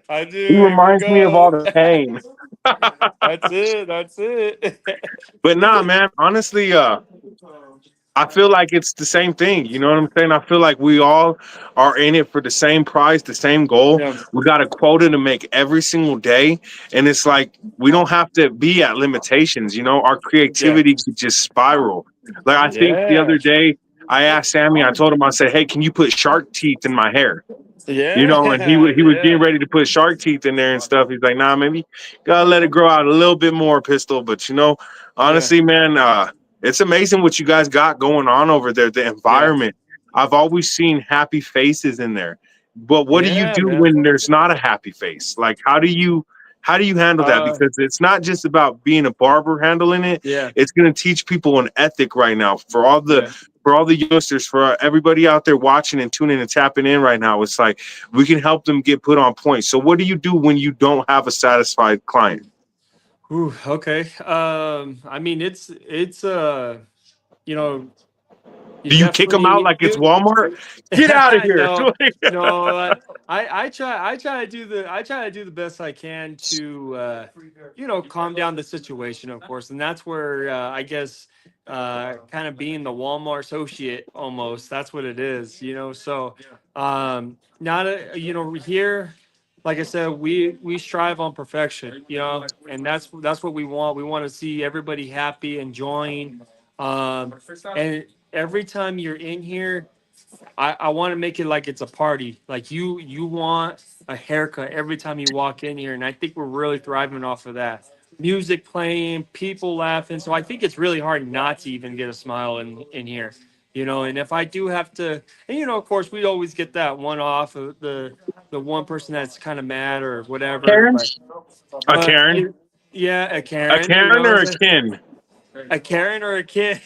I He do. Here we reminds me of all go. the pain. That's it. That's it. But nah, man. Honestly, I feel like it's the same thing. You know what I'm saying? I feel like we all are in it for the same prize, the same goal. Yeah. We got a quota to make every single day. And it's like we don't have to be at limitations. Our Yeah. creativity could just spiral. Like I think the Yeah. other day I asked Sammy, I told him, I said, "Hey, can you put shark teeth in my hair?" And he was getting Yeah. ready to put shark teeth in there and stuff. He's like, "Nah, maybe gotta let it grow out a little bit more, Pistol." But Yeah. honestly, man, it's amazing what you guys got going on over there. The Yeah. environment. I've always seen happy faces in there. But what do you Yeah, do man. when there's not a happy face? Like how do you handle that? Uh, Because it's not just about being a barber handling it. yeah. It's going to teach people an ethic right now Yeah. for all the youngsters, for everybody out there watching and tuning and tapping in right now. It's like we can help them get put on point. So what do you do when you don't have a satisfied client? Ooh, okay. I mean, it's you know, you Do you kick them out definitely like it's do. Walmart? Get out of here. No, no. I try to do the best I can to calm down the situation, of course, and that's where I guess kind of being the Walmart associate almost. That's what it is, So not here. Like I said, we strive on perfection, and that's what we want. We want to see everybody happy, enjoying, and every time you're in here, I want to make it like it's a party. Like you want a haircut every time you walk in here, and I think we're really thriving off of that. Music playing, people laughing. So I think it's really hard not to even get a smile in here. And if I do have to, and of course we always get that one off of the one person that's kind of mad or whatever, Karen? A but Karen, yeah, a a Karen, Karen or a Ken? a Karen or a kid,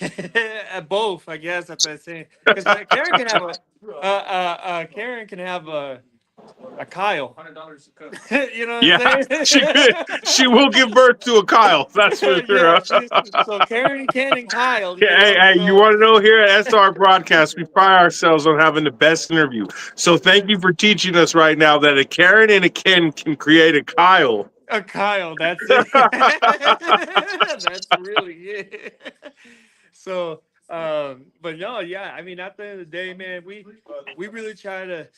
both, I guess. That's what I'm saying. Because Karen can have Karen can have a Kyle. $100 a cup. You know what Yeah, I'm she could. She will give birth to a Kyle. That's for saying? sure. Yeah. So Karen, Ken, and Kyle. Yeah, hey, you So want to know here at SR Broadcast, we pride ourselves on having the best interview. So thank you for teaching us right now that a Karen and a Ken can create a Kyle. a Kyle. That's it. That's really it. So, but no, yeah. I mean, at the end of the day, man, we really try to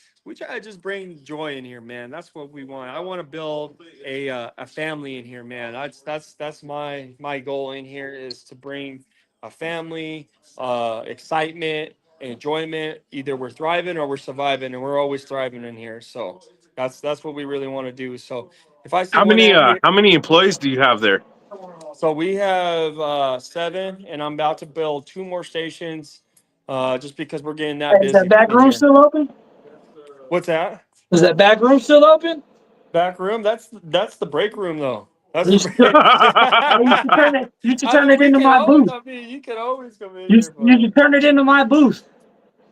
just bring joy in here, man. That's what we want. I want to build a family in here, man. That's my goal in here is to bring a family, excitement, enjoyment. Either we're thriving or we're surviving, and we're always thriving in here. So that's what we really want to do. So if I see How one many ad here. how many employees do you have there? So we have 7, and I'm about to build 2 more stations, just because we're getting that Hey, is that busy back in room here. still open? What's that? Is that back room still open? Back room? That's the break room though. That's You the should, break. you should turn it. You should I turn mean, it we into can my always. booth. I mean, you can always come in You here, you but should turn it into my booth.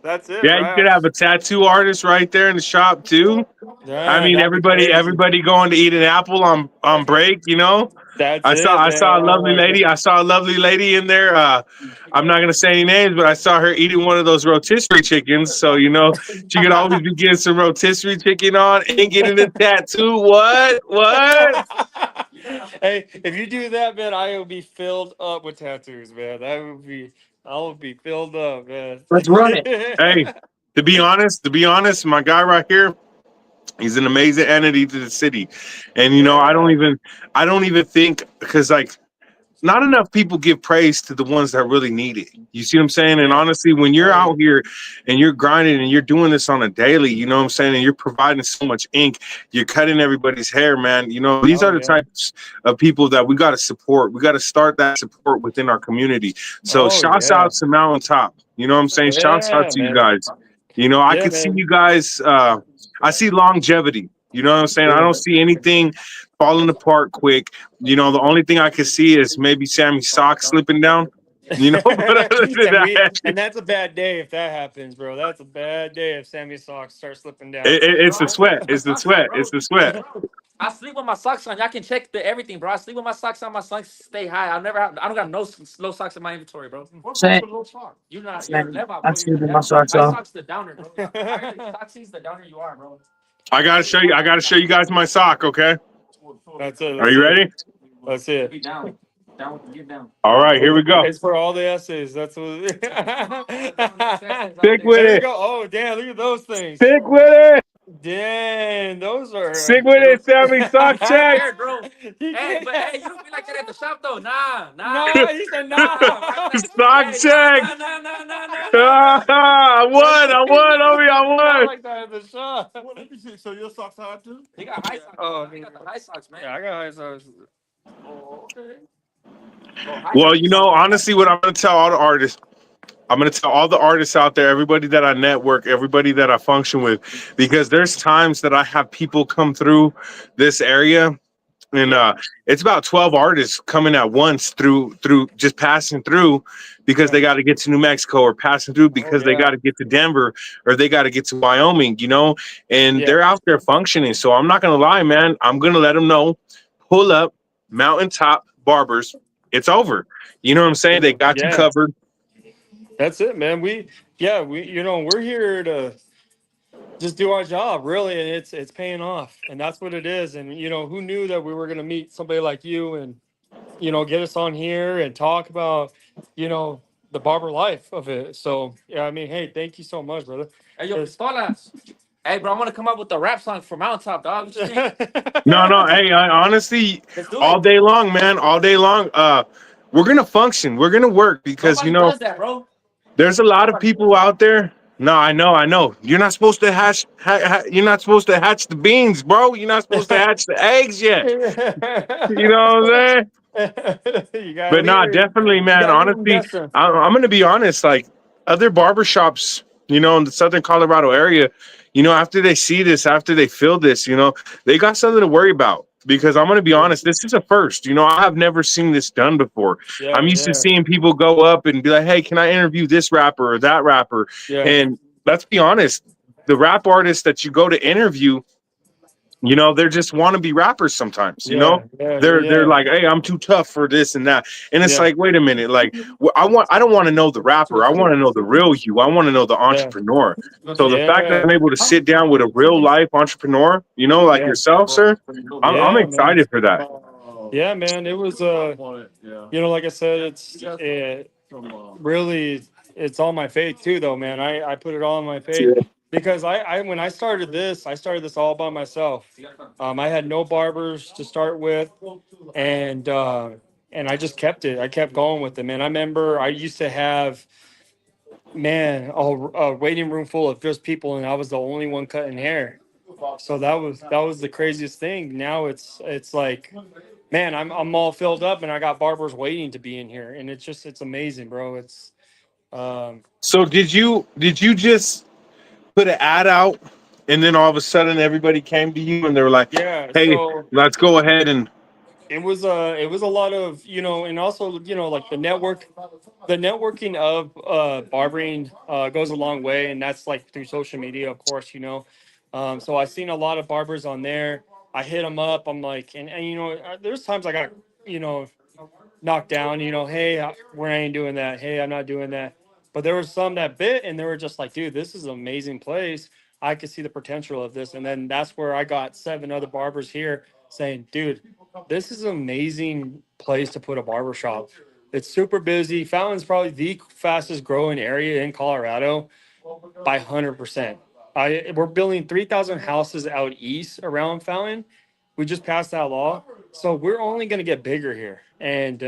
that's it, Yeah, you could right? have a tattoo artist right there in the shop too. I Yeah, mean, that'd be crazy. everybody going to eat an apple on break. That's I saw it, I man. saw a Oh lovely my lady. I saw a lovely lady in there. I'm not gonna say any names, but I saw her eating one of those rotisserie chickens. So she could always be getting some rotisserie chicken on and getting a tattoo. What? What? God. Hey, if you do that, man, I will be filled up with tattoos, man. I will be filled up, man. Let's run it. Hey, to be honest, my guy right here, he's an amazing entity to the city, and Yeah. I don't even think because like not enough people give praise to the ones that really need it. You see what I'm saying? And Yeah. honestly, when you're Oh yeah. out here and you're grinding and you're doing this on a daily, you know what I'm saying? And you're providing so much ink, you're cutting everybody's hair, man. These Oh are the yeah. types of people that we got to support. We got to start that support within our community. So Oh shouts yeah. out to Mountaintop. You know what I'm saying? Shouts out Yeah, to you man. guys. I Yeah, could see man. you guys. I see longevity. You know what I'm saying? I Yeah. don't see anything falling apart quick. The only thing I can see is maybe Sammy's socks slipping down. But other than that, And that's a bad day if that happens, bro. That's a bad day if Sammy's socks start slipping down. it's Bro, the I sleep sweat. with my It's the socks on, sweat. bro. It's the sweat. Bro, I sleep with my socks on. Y'all can check everything, bro. I sleep with my socks on. My socks stay high. I don't got no low socks in my inventory, bro. Say, You're a level, I bro. see You're a my level. socks My off. socks the downer, bro. The higher the sock sees, the downer you are, bro. I gotta show you. I gotta show you guys my sock. Okay. That's it. Are That's you it. ready? That's it. Be down. Down, get down. All right. Here we go. It's for all the essays. That's what. Stick with There you it. go. Oh, damn! Look at those things. Stick with it. Damn, those are. Stick with it, Sammy. Sock I'm check. scared, bro. He Hey, but can't. hey, you don't be like that at the shop though. Nah, No, he said no. Sock Hey, nah, check. nah, nah, nah, nah, nah, nah, nah. I won. I won, Obi. I Not won. like that at the shop. Well, let me see. So your socks hard too? He got high socks. Oh, He got the high socks, man. Yeah, I got high socks. Oh, okay. Bro, high Well, socks. honestly, what I'm gonna tell all the artists. I'm going to tell all the artists out there, everybody that I network, everybody that I function with, because there's times that I have people come through this area, and it's about 12 artists coming at once through just passing through because Yeah. they got to get to New Mexico or passing through Oh because they yeah. got to get to Denver or they got to get to Wyoming, and Yeah. they're out there functioning. So I'm not going to lie, man. I'm going to let them know, pull up, Mountaintop Barbers. It's over. You know what I'm saying? They got you Yeah. covered. That's it, man. We're here to just do our job, really, and it's paying off, and that's what it is. And who knew that we were gonna meet somebody like you, and get us on here and talk about, the barber life of it. So yeah, I mean, hey, thank you so much, brother. Hey, yo, Yes. pistolas. Hey, bro, I want to come up with a rap song for Mountaintop, dog. What you think? No. Hey, honestly, Let's do all it. day long, man, all day long. We're gonna function. We're gonna work because Nobody does that, bro. there's a lot of Nobody does people that. out there No, I know, I know. You're not supposed to you're not supposed to hatch the beans, bro. You're not supposed to hatch the eggs yet. You know what I'm saying? You gotta But leave nah, her. definitely, You man. gotta leave them Honestly, guessing. I'm gonna be honest. Like other barbershops, in the Southern Colorado area, after they see this, after they feel this, they got something to worry about. Because I'm gonna be honest, this is a first. I have never seen this done before. Yeah, I'm used to yeah, seeing people go up and be like, "Hey, can I interview this rapper or that rapper?" yeah, And let's be honest, the rap artists that you go to interview, they're just wannabe rappers sometimes. yeah, yeah, They're yeah, like, "Hey, I'm too tough for this and that," and it's yeah, like, wait a minute, like, I don't want to know the rapper. I want to know the real you. I want to know the yeah, entrepreneur. So the fact that yeah, I'm able to sit down with a real life entrepreneur, like yeah, yourself, sir, I'm yeah, man. excited for that. Yeah, man. It was like I said, it's really it's all my faith too, though, man. I put it all on my faith because I when I started this all by myself. I had no barbers to start with, and I just kept it. I kept going with it, man. I remember I used to have, man, a waiting room full of just people, and I was the only one cutting hair. So that was the craziest thing. Now it's like, man, I'm all filled up, and I got barbers waiting to be in here, and it's amazing, bro. It's um So did you just put an ad out, and then all of a sudden everybody came to you and they were like, yeah. "Hey, So let's go ahead and." it was a lot of, and also, like the networking of barbering goes a long way, and that's like through social media, of course. So I seen a lot of barbers on there. I hit them up. I'm like, and there's times I got, you know knocked down. Hey, we ain't doing that. Hey, I'm not doing that. But there was some that bit, and they were just like, dude, this is an amazing place. I could see the potential of this. And then that's where I got 7 other barbers here saying, dude, this is an amazing place to put a barber shop. It's super busy. Fountain's probably the fastest growing area in Colorado by 100%. We're building 3,000 houses out east around Fountain. We just passed that law, so we're only going to get bigger here, and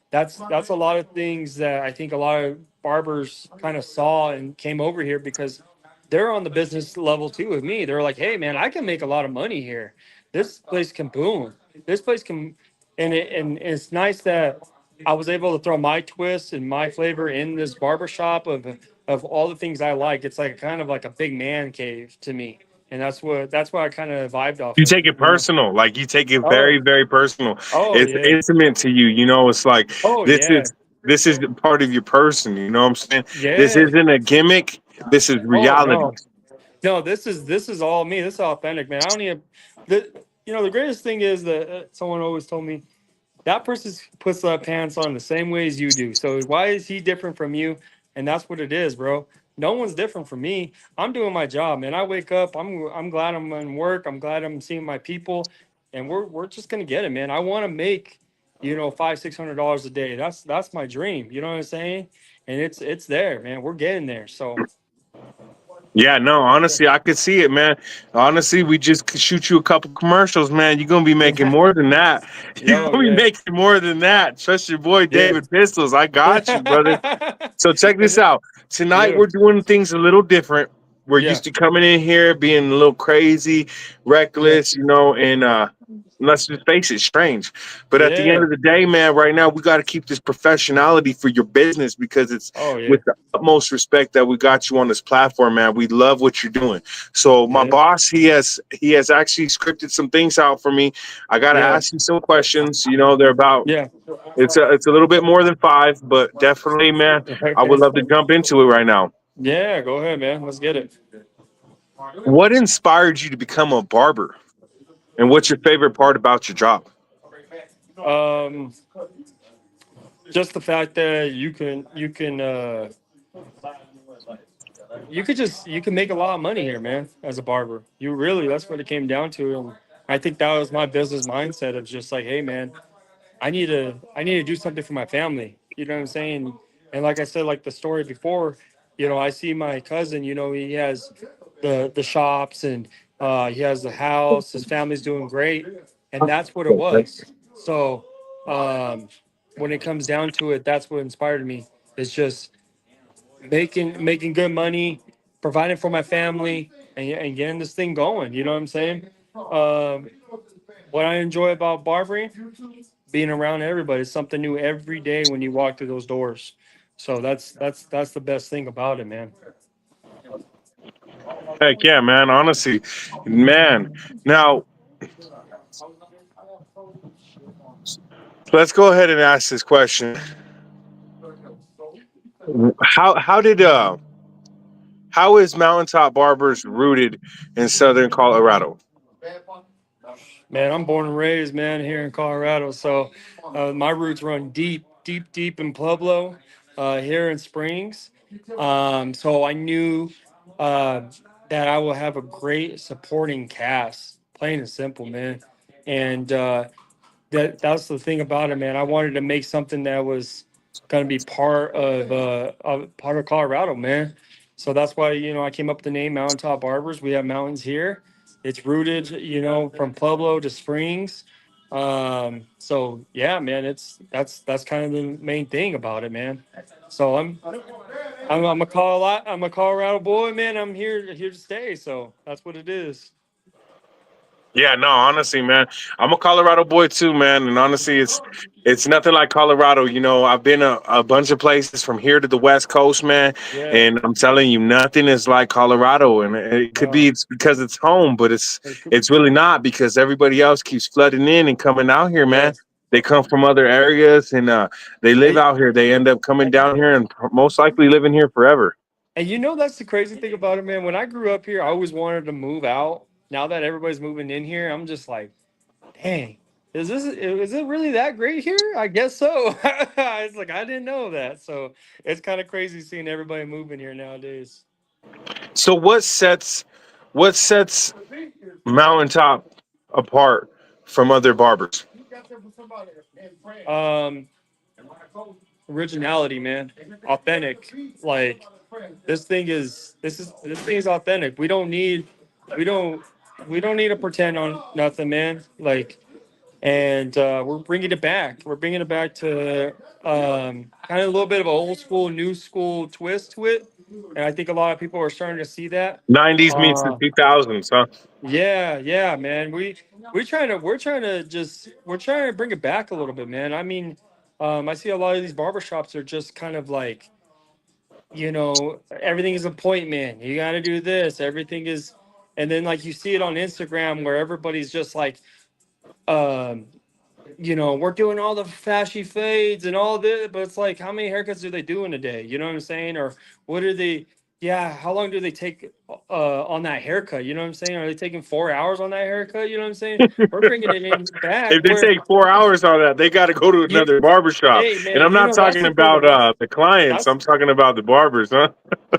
that's a lot of things that I think a lot of barbers kind of saw and came over here because they're on the business level too with me. They're like, "Hey, man, I can make a lot of money here. This place can boom. This place can," and it's nice that I was able to throw my twist and my flavor in this barbershop of all the things I like. It's like kind of like a big man cave to me, and that's what I kind of vibed off You of. take it personal, like you take it Oh, very, very personal. oh It's yeah, intimate to you. It's like oh this yeah, is this is part of your person. You know what I'm saying? This yeah. isn't a gimmick. This is Oh reality. no, no. This is all me. This is authentic, man. I don't even. The greatest thing is that someone always told me that person puts their pants on the same way as you do. So why is he different from you? And that's what it is, bro. No one's different from me. I'm doing my job, man. I wake up. I'm glad I'm in work. I'm glad I'm seeing my people, and we're just gonna get it, man. I want to make, $500-600 a day. That's my dream. You know what I'm saying? And it's there, man. We're getting there. So Yeah, no, honestly, I could see it, man. Honestly, we just could shoot you a couple commercials, man. You're gonna be making more than that. You're yo, gonna be yeah, making more than that. Trust your boy yeah. David Pistols. I got you, brother. So check Is this it? out. Tonight Yeah, we're doing things a little different. We're yeah, used to coming in here being a little crazy, yeah, reckless, and let's just face it, strange. But at the end yeah. of the day, man, right now we got to keep this professionality for your business because it's Oh yeah, with the utmost respect that we got you on this platform, man. We love what you're doing. So my yeah, boss, he has actually scripted some things out for me. I got to yeah, ask you some questions. They're about yeah. it's a little bit more than 5, but definitely, man, I would love to jump into it right now. Yeah, go ahead, man. Let's get it. What inspired you to become a barber, and what's your favorite part about your job? Um, just the fact that you can make a lot of money here, man, as a barber. You really, that's what it came down to. And I think that was my business mindset of just like, hey, man, I need to do something for my family. You know what I'm saying? And like I said, like the story before, I see my cousin. He has the shops, and he has the house. His family's doing great, and that's what it was. So um, when it comes down to it, that's what inspired me. It's just making good money, providing for my family and getting this thing going. You know what I'm saying? Um, what I enjoy about barbering, being around everybody. It's something new every day when you walk through those doors. So that's the best thing about it, man. Heck yeah, man. Honestly, man. Now let's go ahead and ask this question. How did how is Mountaintop Barbers rooted in Southern Colorado? Man, I'm born and raised, man, here in Colorado. So my roots run deep, deep, deep in Pueblo, here in Springs. So I knew uh, that I will have a great supporting cast, plain and simple, man. And that's the thing about it, man. I wanted to make something that was going to be part of Colorado, man. So that's why I came up with the name Mountaintop Barbers. We have mountains here. It's rooted, from Pueblo to Springs. So yeah, man, that's kind of the main thing about it, man. So I'm a Colorado boy, man. I'm here to stay. So that's what it is. Yeah, no, honestly, man, I'm a Colorado boy too, man, and honestly, it's nothing like Colorado. You know, I've been a bunch of places from here to the West Coast, man, Yeah. and I'm telling you, nothing is like Colorado. And it could be No. it's because it's home, but It could- it's really not because everybody else keeps flooding in and coming out here, man. Yes. They come from other areas and they live Hey, out here. They end up coming down here and most likely living here forever. and that's the crazy thing about it, man. When I grew up here, I always wanted to move out. Now that everybody's moving in here, I'm just like, dang, is it really that great here? I guess so. It's like I didn't know that. So it's kind of crazy seeing everybody moving here nowadays. So what sets Mountaintop apart from other barbers? Um, Originality, man. Authentic. Like this thing is authentic. We don't we don't need to pretend on nothing, man. Like, and we're bringing it back. We're bringing it back to kind of a little bit of an old school, new school twist to it, and I think a lot of people are starting to see that. 90s meets the Uh, 2000s, huh? yeah, yeah, man. We're trying to bring it back a little bit, man. I mean, I see a lot of these barbershops are just kind of like, everything is appointment. You got to do this. Everything is, and then like you see it on Instagram where everybody's just like, um, we're doing all the fashy fades and all this, but it's like, how many haircuts do they do in a day? You know what I'm saying? Or what are they? Yeah, how long do they take on that haircut? You know what I'm saying? Are they taking 4 hours on that haircut? You know what I'm saying? We're bringing it in back If they where take 4 hours on that, they got to go to you, another barbershop. hey And man, I'm not that's talking the thing about about the clients, that's I'm talking about the barbers, huh?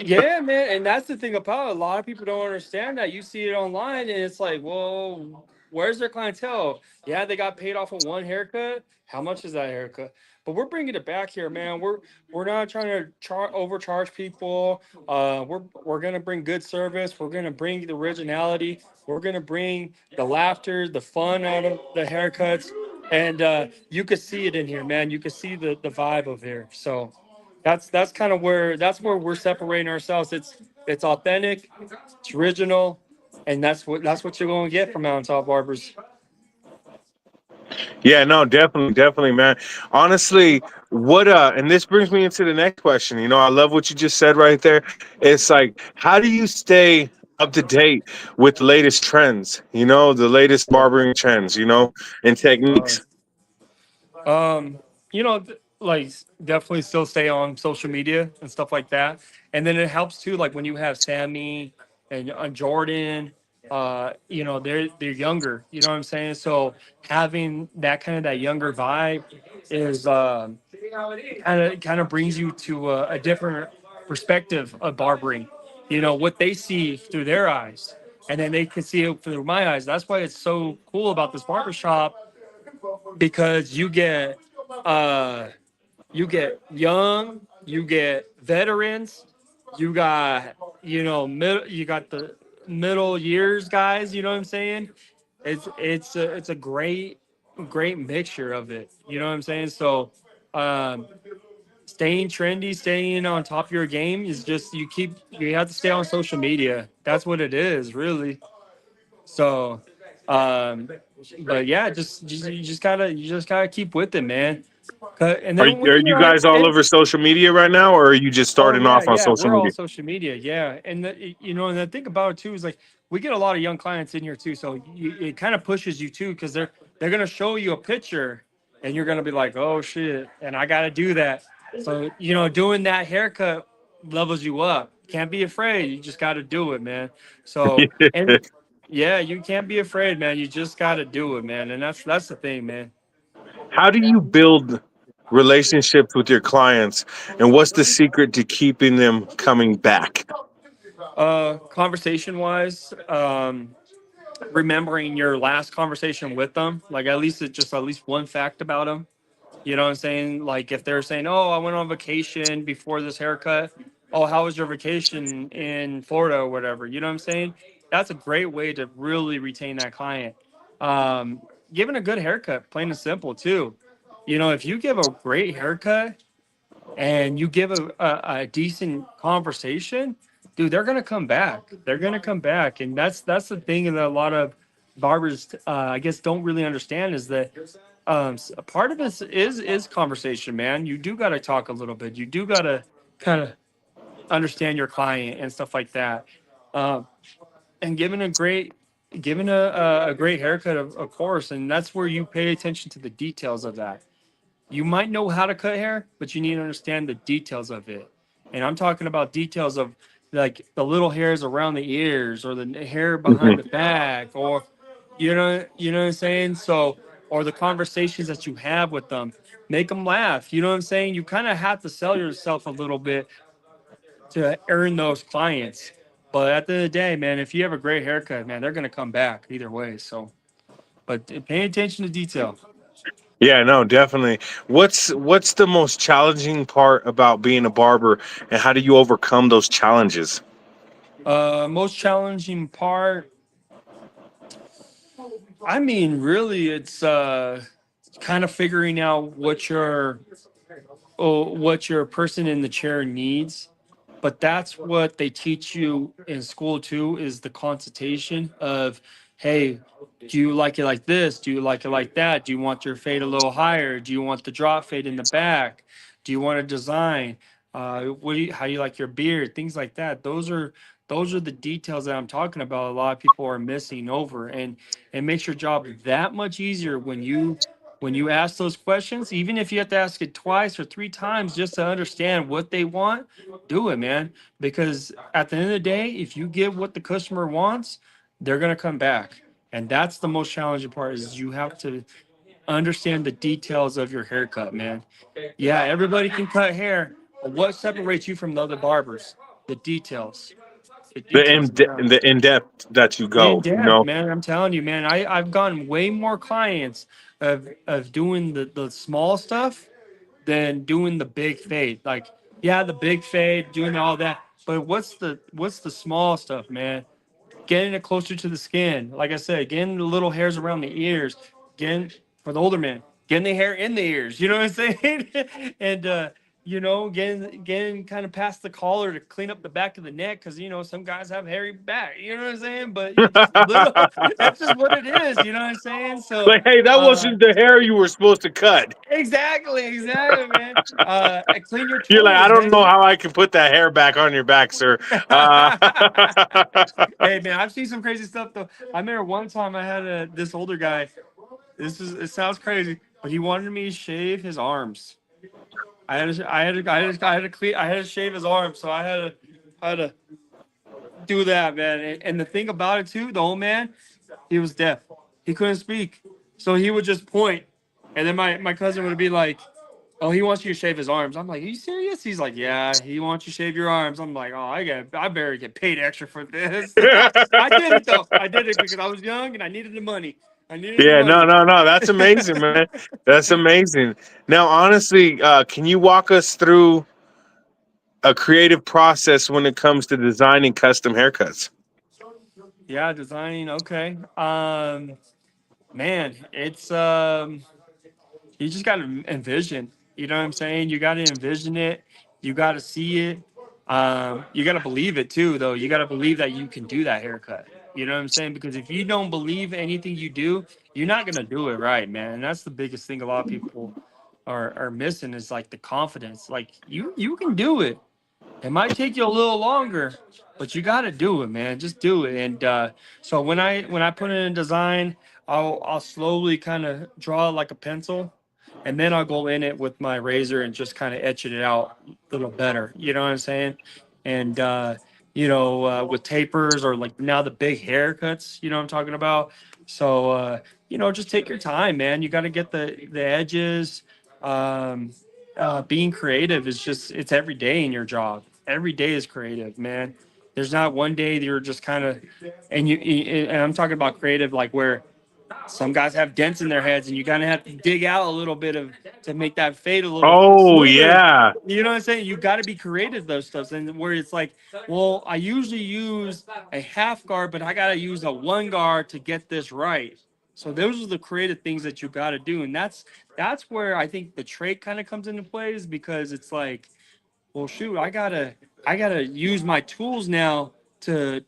Yeah, man, and that's the thing about it. A lot of people don't understand that. You see it online, and it's like, well, where's their clientele? Yeah, they got paid off of one haircut. How much is that haircut? But we're bringing it back here, man. We're not trying to overcharge people. We're gonna bring good service. We're gonna bring the originality. We're gonna bring the laughter, the fun out of the haircuts, and you could see it in here, man. You could see the vibe of here. So that's kind of where we're separating ourselves. It's authentic, it's original, and that's what you're going to get from Mountaintop Barbers. Yeah, no, definitely, definitely, man. Honestly, what and this brings me into the next question. You know, I love what you just said right there. It's like, how do you stay up to date with the latest trends, the latest barbering trends, and Uh, techniques? um, like definitely still stay on social media and stuff like that, and then it helps too. Like when you have Sammy and Jordan, they're younger. You know what I'm saying? So having that younger vibe is kind of brings you to a different perspective of barbering. What they see through their eyes, and then they can see it through my eyes. That's why it's so cool about this barbershop, because uh you get young, you get veterans, you got you got the middle years guys. You know what I'm saying? It's a great mixture of it. You know what I'm saying? So um staying trendy, staying on top of your game is just you have to stay on social media. That's what it is, really. So, um, but yeah, you just gotta keep with it, man. And Are then are you you know, guys all over social media right now, or are you just oh starting yeah, off on yeah, social we're all media? social media, yeah. And you know, and the thing about it too is like we get a lot of young clients in here too, so it kind of pushes you too because they're gonna show you a picture, and you're gonna be like, oh shit, and I gotta do that. So you know, doing that haircut levels you up. Can't be afraid. You just gotta do it, man. So and yeah, you can't be afraid, man. You just gotta do it, man. And that's the thing, man. How do you build relationships with your clients, and what's the secret to keeping them coming back? Conversation wise, remembering your last conversation with them, like at least it's just at least one fact about them. You know what I'm saying? Like if they're saying, "Oh, I went on vacation before this haircut." Oh, how was your vacation in Florida or whatever? You know what I'm saying? That's a great way to really retain that client. Um, Giving a good haircut, plain and simple, too. You know, if you give a great haircut and you give a decent conversation, dude, they're gonna come back. They're gonna come back, and that's the thing that a lot of barbers, I guess, don't really understand is that a part of this is conversation, man. You do got to talk a little bit. You do got to kind of understand your client and stuff like that. Um, and giving a great haircut, of course, and that's where you pay attention to the details of that. You might know how to cut hair, but you need to understand the details of it. And I'm talking about details of like the little hairs around the ears or the hair behind the back or you know what I'm saying? So or the conversations that you have with them, make them laugh. You know what I'm saying? You kind of have to sell yourself a little bit to earn those clients. But at the end of the day, man, if you have a great haircut, man, they're gonna come back either way. So, but pay attention to detail. Yeah, no, definitely. What's the most challenging part about being a barber, and how do you overcome those challenges? Most challenging part, I mean, really, it's kind of figuring out what your person in the chair needs. But that's what they teach you in school too, is the consultation of, hey, do you like it like this? Do you like it like that? Do you want your fade a little higher? Do you want the drop fade in the back? Do you want a design? How do you like your beard? Things like that. Those are the details that I'm talking about. A lot of people are missing over, and it makes your job that much easier when you ask those questions, even if you have to ask it twice or three times just to understand what they want, do it, man. Because at the end of the day, if you give what the customer wants, they're gonna come back. And that's the most challenging part is you have to understand the details of your haircut, man. Yeah, everybody can cut hair, but what separates you from the other barbers? The details. The details, man. The in depth that you In go, you depth, know. man. I'm telling you, man. I've gotten way more clients of doing the small stuff than doing the big fade. Like, yeah, the big fade, doing all that. But what's the small stuff, man? Getting it closer to the skin. Like I said, getting the little hairs around the ears, getting for the older man, getting the hair in the ears. You know what I'm saying? And getting kind of past the collar to clean up the back of the neck because some guys have hairy back. You know what I'm saying? But you just little. That's just what it is. You know what I'm saying? So. Like, hey, that wasn't the hair you were supposed to cut. Exactly, man. And clean your You're like, I tools, don't know man. how I can put that hair back on your back, sir. Uh, Hey, man, I've seen some crazy stuff though. I remember one time I had this older guy. It sounds crazy, but he wanted me to shave his arms. I had to shave his arms, so I had to do that, man. And the thing about it too, the old man, he was deaf. He couldn't speak, so he would just point, and then my cousin would be like, "Oh, he wants you to shave his arms." I'm like, "Are you serious?" He's like, "Yeah, he wants you to shave your arms." I'm like, "Oh, I better get paid extra for this." I did it though. I did it because I was young and I needed the money. I needed the Yeah, no, money. no, no. That's amazing, man. That's amazing. Now, honestly, can you walk us through a creative process when it comes to designing custom haircuts? Yeah, designing. Okay. Man, it's you just got to envision. You know what I'm saying? You got to envision it. You got to see it. You got to believe it too, though. You got to believe that you can do that haircut. You know what I'm saying? Because if you don't believe anything you do, you're not gonna do it right, man. And that's the biggest thing a lot of people are missing is like the confidence. Like you can do it. It might take you a little longer, but you got to do it, man. Just do it. And so when I put it in design, I'll slowly kind of draw like a pencil, and then I'll go in it with my razor and just kind of etch it out a little better. You know what I'm saying? And with tapers or like now the big haircuts, you know what I'm talking about. So just take your time, man. You got to get the edges. Um, Being creative is just it's every day in your job. Every day is creative, man. There's not one day that you're just kind of and I'm talking about creative like where some guys have dents in their heads and you kind of have to dig out a little bit of to make that fade a little Oh smoother. yeah. You know what I'm saying? You got to be creative those stuff, and where it's like, well, I usually use a half guard, but I got to use a one guard to get this right. So those are the creative things that you got to do, and that's where I think the trait kind of comes into play is because it's like, well, shoot, I gotta use my tools now to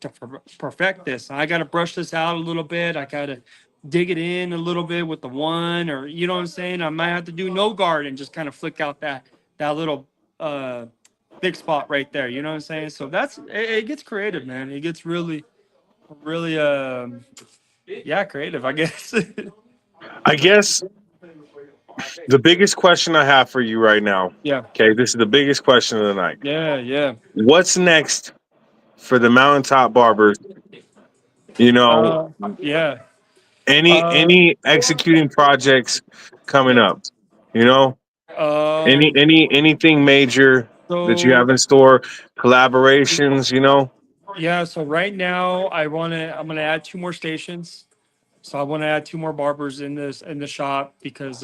perfect this. I gotta brush this out a little bit. I gotta dig it in a little bit with the one, or you know what I'm saying. I might have to do no guard and just kind of flick out that little uh thick spot right there. You know what I'm saying? So it gets creative, man. It gets really, really yeah, creative, I guess. I guess the biggest question I have for you right now. Yeah, Okay, this is the biggest question of the night. yeah, yeah. What's next for the Mountaintop Barbers? You know, Uh, yeah. Uh, any executing projects coming yeah. up? You know, Um, anything major that you have so in store? Collaborations, you know? yeah, so right now I'm gonna add two more stations. So I want to add two more barbers in the shop because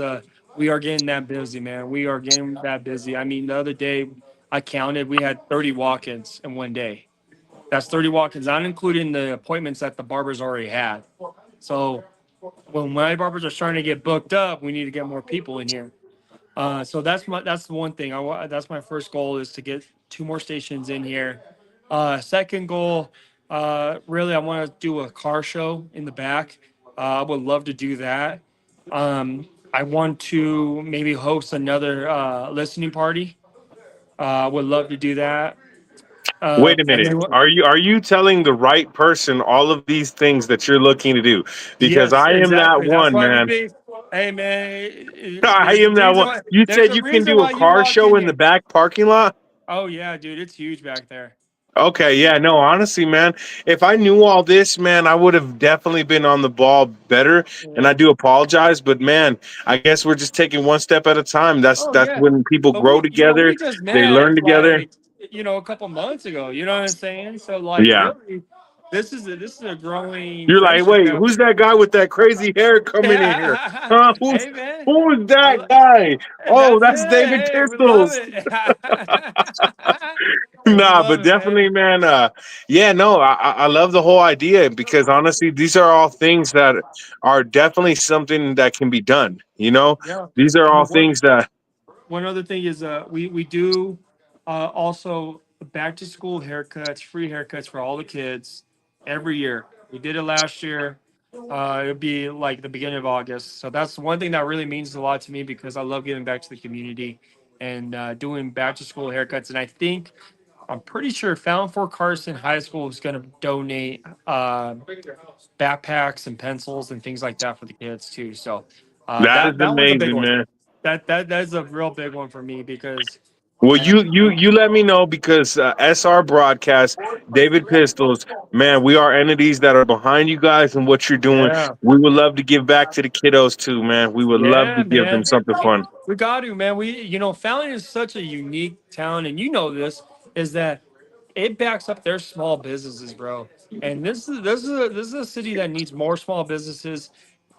we are getting that busy, man. We are getting that busy. I mean, the other day I counted, we had 30 walk-ins in one day. That's 30 walk-ins, not including the appointments that the barbers already had. So when my barbers are starting to get booked up, we need to get more people in here. So that's the one thing. That's my first goal is to get two more stations in here. Second goal, really, I want to do a car show in the back. I would love to do that. I want to maybe host another listening party. Would love to do that. Wait a And minute. then Are you telling the right person all of these things that you're looking to do? Because yes, I am that exactly. That's one, why we man. be. Hey man, I there's a am that reason one. why. You There's said a you can reason do a why you car walked show in in the here. back parking lot? Oh yeah, dude, it's huge back there. Okay, yeah, no, honestly, man, if I knew all this, man, I would have definitely been on the ball better. And I Yeah. do apologize, but man, I guess we're just taking one step at a time. Oh That's yeah, when people but grow we together, just they learn met together. like a couple months ago. You know what I'm saying? So like Yeah. really, this is a growing You're like, friendship wait, now. who's that guy with that crazy hair coming in here? Yeah. Huh? Hey man, Who is I that lo- guy? Oh, that's it. that's David Hey, we love Pistols. it. We Nah, love but it, man. definitely, man. Yeah, no, I love the whole idea because honestly, these are all things that are definitely something that can be done. You know, Yeah. these are And all the one things that one other thing is we do also back to school haircuts, free haircuts for all the kids every year. We did it last year. It'll be like the beginning of August. So that's one thing that really means a lot to me because I love giving back to the community and doing back to school haircuts. And I'm pretty sure Fountain Fort Carson High School is going to donate backpacks and pencils and things like that for the kids too. So that is that one's a big amazing, one. man. That's a real big one for me because Well, man, you let me know because SR Broadcast, David Pistols, man, we are entities that are behind you guys and what you're doing. yeah, We would love to give back to the kiddos too, man. We would love yeah, to give them man, something fun. we got to, man. Fountain is such a unique town, and you know this is that it backs up their small businesses, bro. And this is a city that needs more small businesses,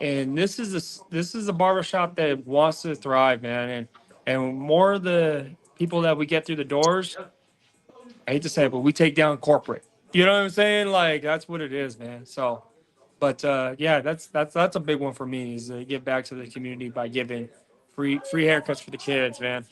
and this is a barbershop that wants to thrive, man. And more of the people that we get through the doors, I hate to say it, but we take down corporate. You know what I'm saying? Like that's what it is, man. So, but yeah, that's a big one for me is to give back to the community by giving free haircuts for the kids, man.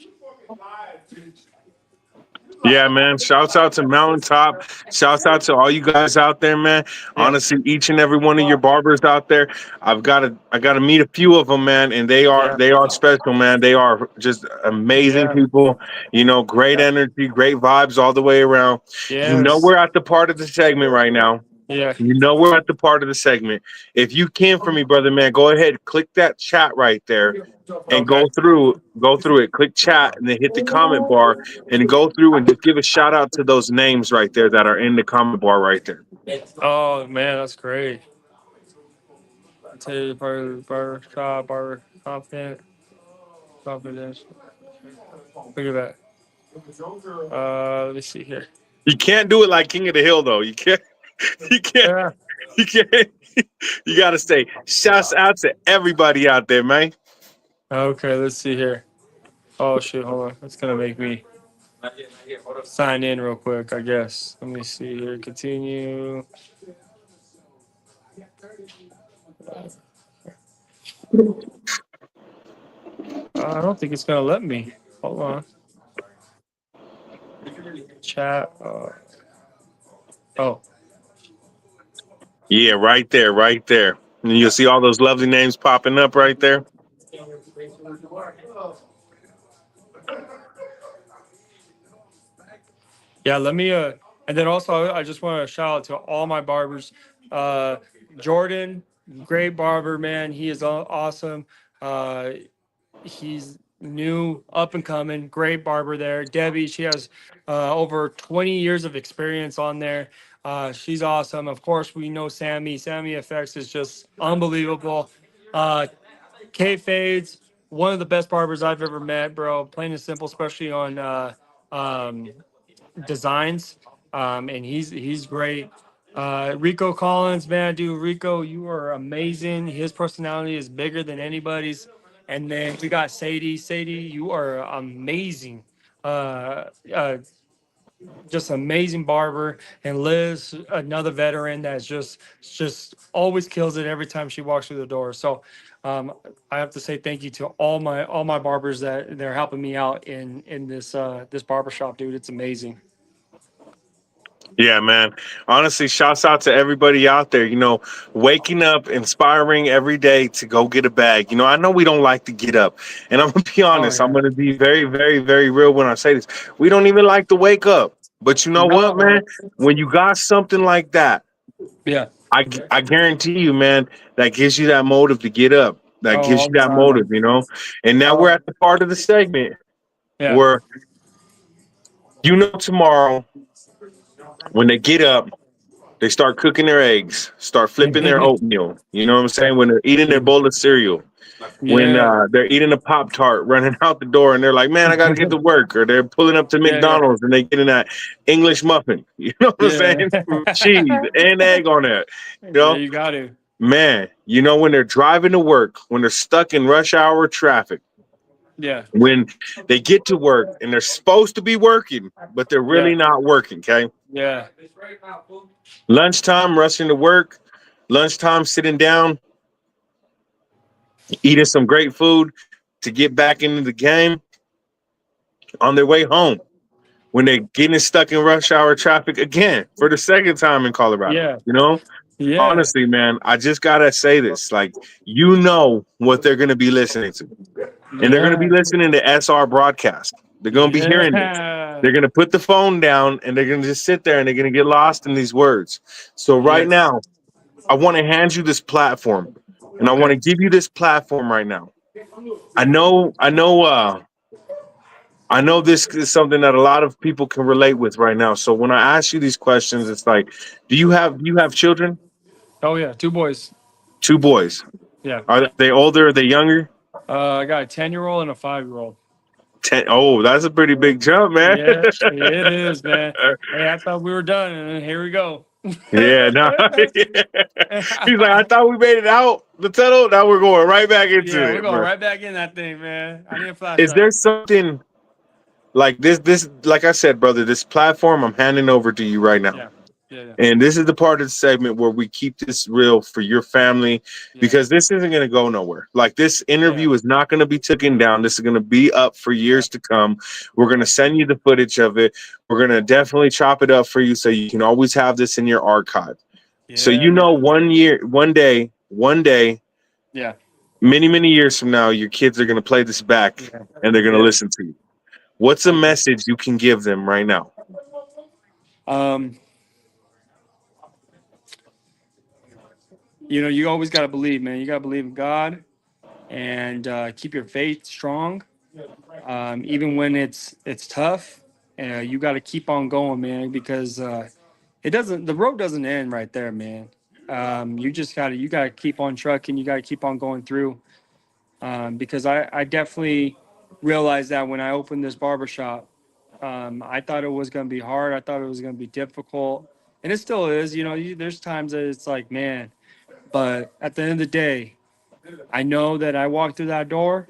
Yeah, man. Shouts out to Mountaintop. Shouts out to all you guys out there, man. Yeah, Honestly, each and every one of your barbers out there. I gotta meet a few of them, man, and they are yeah, they are special, man. They are just amazing yeah, people. Great energy, great vibes all the way around. yes, We're at the part of the segment right now. yeah. We're at the part of the segment. If you can for me, brother, man, go ahead, click that chat right there and Okay. go through it, click chat and then hit the comment bar and go through and just give a shout out to those names right there that are in the comment bar right there. Oh man, that's great. I tell you, barber shop, barber confidence. Look at that. Let me see here. You can't do it like King of the Hill though. You can't you can't Yeah. you can't you gotta say shouts out to everybody out there, man. Okay, let's see here. Oh shit, hold on. That's gonna make me sign in real quick, I guess. Let me see here. Continue. I don't think it's gonna let me. Hold on. Chat. Oh, Yeah, right there, right there. And you'll see all those lovely names popping up right there. yeah. Let me. And then also, I just want to shout out to all my barbers. Uh, Jordan, great barber, man. He is awesome. Uh, he's new, up and coming, great barber there. Debbie, she has over 20 years of experience on there. She's awesome. Of course, we know Sammy. Sammy FX is just unbelievable. K Fades, one of the best barbers I've ever met, bro. Plain and simple, especially on um, designs. And he's great. Rico Collins, man, dude, Rico, you are amazing. His personality is bigger than anybody's. And then we got Sadie. Sadie, you are amazing. Uh, uh, just amazing barber. And Liz, another veteran that's just always kills it every time she walks through the door. So I have to say thank you to all my barbers that they're helping me out in this barber shop, dude. It's amazing. Yeah, man. Honestly, shouts out to everybody out there, waking up, inspiring every day to go get a bag. I know we don't like to get up. And I'm going to be Oh honest. I'm yeah. going to be very, very, very real when I say this. We don't even like to wake up. But you know what, man? No. When you got something like that, Yeah. I guarantee you, man, that gives you that motive to get up. That Oh, gives all you the that time, motive, man. And now we're Oh, at the part of the segment yeah. where, tomorrow when they get up, they start cooking their eggs, start flipping their oatmeal. You know what I'm saying? When they're eating their bowl of cereal, when Yeah. they're eating a Pop Tart, running out the door, and they're like, "Man, I got to get to work," or they're pulling up to Yeah. Yeah. McDonald's and they getting that English muffin. You know what I'm Yeah. saying? With cheese and egg on it. You Yeah, know, you got to. man. When they're driving to work, when they're stuck in rush hour traffic, Yeah. when they get to work and they're supposed to be working, but they're really Yeah. not working. Okay, Yeah. lunchtime, rushing to work, lunchtime, sitting down, eating some great food to get back into the game on their way home when they're getting stuck in rush hour traffic again for the second time in Colorado. Yeah. Yeah. Honestly, man, I just gotta say this. Like, what they're gonna be listening to. And they're gonna be Yeah. listening to SR broadcast. They're gonna be hearing this. Yeah. They're gonna put the phone down and they're gonna just sit there and they're gonna get lost in these words. So right Yes. now, I want to hand you this platform. And I want Okay. to give you this platform right now. I know this is something that a lot of people can relate with right now. So when I ask you these questions, it's like, do you have children? Oh yeah, two boys. Two boys. Yeah. Are they older? Are they younger? I got a 10-year-old and a 5-year-old. 10. Oh, that's a pretty big jump, man. Yeah, it is, man. Hey, I thought we were done, and here we go. Yeah, no. He's like, I thought we made it out the tunnel. Now we're going right back into Yeah, we're it, going bro. right back in that thing, man. I need a Is flashlight. there something like this, like I said, brother, this platform I'm handing over to you right now. Yeah. Yeah. And this is the part of the segment where we keep this real for your family Yeah. because this isn't going to go nowhere. Like this Yeah. interview is not going to be taken down. This is going to be up for Yeah. years to come. We're going to send you the footage of it. We're going to definitely chop it up for you so you can always have this in your archive. So Yeah, you know, man. one day, Yeah. many years from now, your kids are going to play this back Yeah. and they're going to Yeah. listen to you. What's a Okay. message you can give them right now? Um, you always got to believe, man. You got to believe in God and keep your faith strong. Even when it's tough, you got to keep on going, man, because the road doesn't end right there, man. You got to keep on trucking. You got to keep on going through. Because I definitely realized that when I opened this barbershop, I thought it was going to be hard. I thought it was going to be difficult, and it still is. There's times that it's like, man, but at the end of the day, I know that I walk through that door.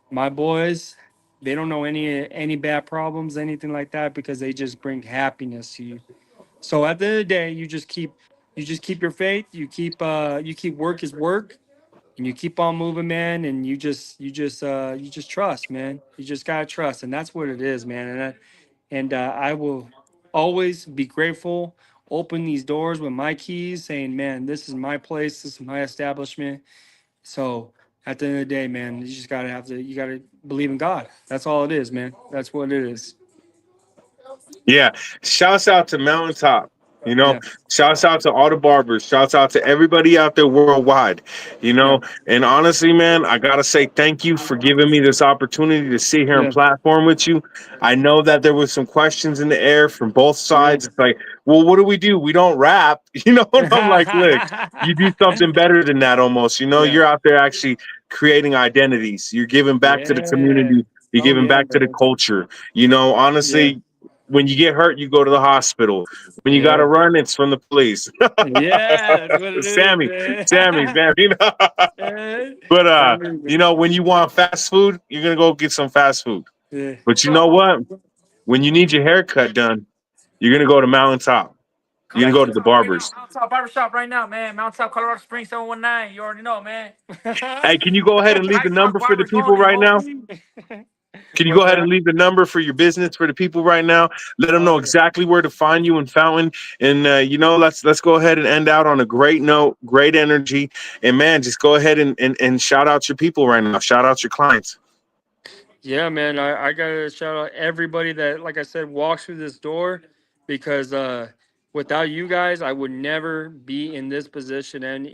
My boys, they don't know any bad problems, anything like that, because they just bring happiness to you. So at the end of the day, you just keep your faith. You keep work is work, and you keep on moving, man. And you just trust, man. You just gotta trust, and that's what it is, man. And I will always be grateful. Open these doors with my keys, saying, "Man, this is my place. This is my establishment." So at the end of the day, man, you gotta believe in God. That's all it is, man. That's what it is. Yeah. Shouts out to Mountaintop. You know, Yeah, shouts out to all the barbers. Shouts out to everybody out there worldwide. You yeah, know, and honestly, man, I gotta say thank you for giving me this opportunity to sit here and yeah, platform with you. I know that there was some questions in the air from both yeah. sides. It's like, well, what do? We don't rap, you know. And I'm like, look, you do something better than that almost. You know, Yeah, you're out there actually creating identities. You're giving back to the yeah. community. You're Oh giving yeah, back to the man. culture. You know, Yeah, honestly, when you get hurt, you go to the hospital. When you got to yeah, run, it's from the police. yeah. That's what it is, Sammy, Sammy, man. Sammy. Eh, But Sammy, when you want fast food, you're gonna go get some fast food. yeah. But you know what? When you need your haircut done, you're gonna go to Mountaintop. You're Come to gonna go to the Mountaintop right now. barbers. Mountaintop Barbershop right now, man. Mountaintop, Colorado Springs, 719. You already know, man. Hey, can you go ahead and leave the Nice Rock number for the Barbers people only, right now? homie. Can you go What's ahead and that? leave the number for your business for the people right now? Let them Oh know yeah. exactly where to find you in Fountain. And let's go ahead and end out on a great note, great energy. And man, just go ahead and shout out your people right now. Shout out your clients. Yeah, man. I gotta shout out everybody that, like I said, walks through this door, because without you guys, I would never be in this position. And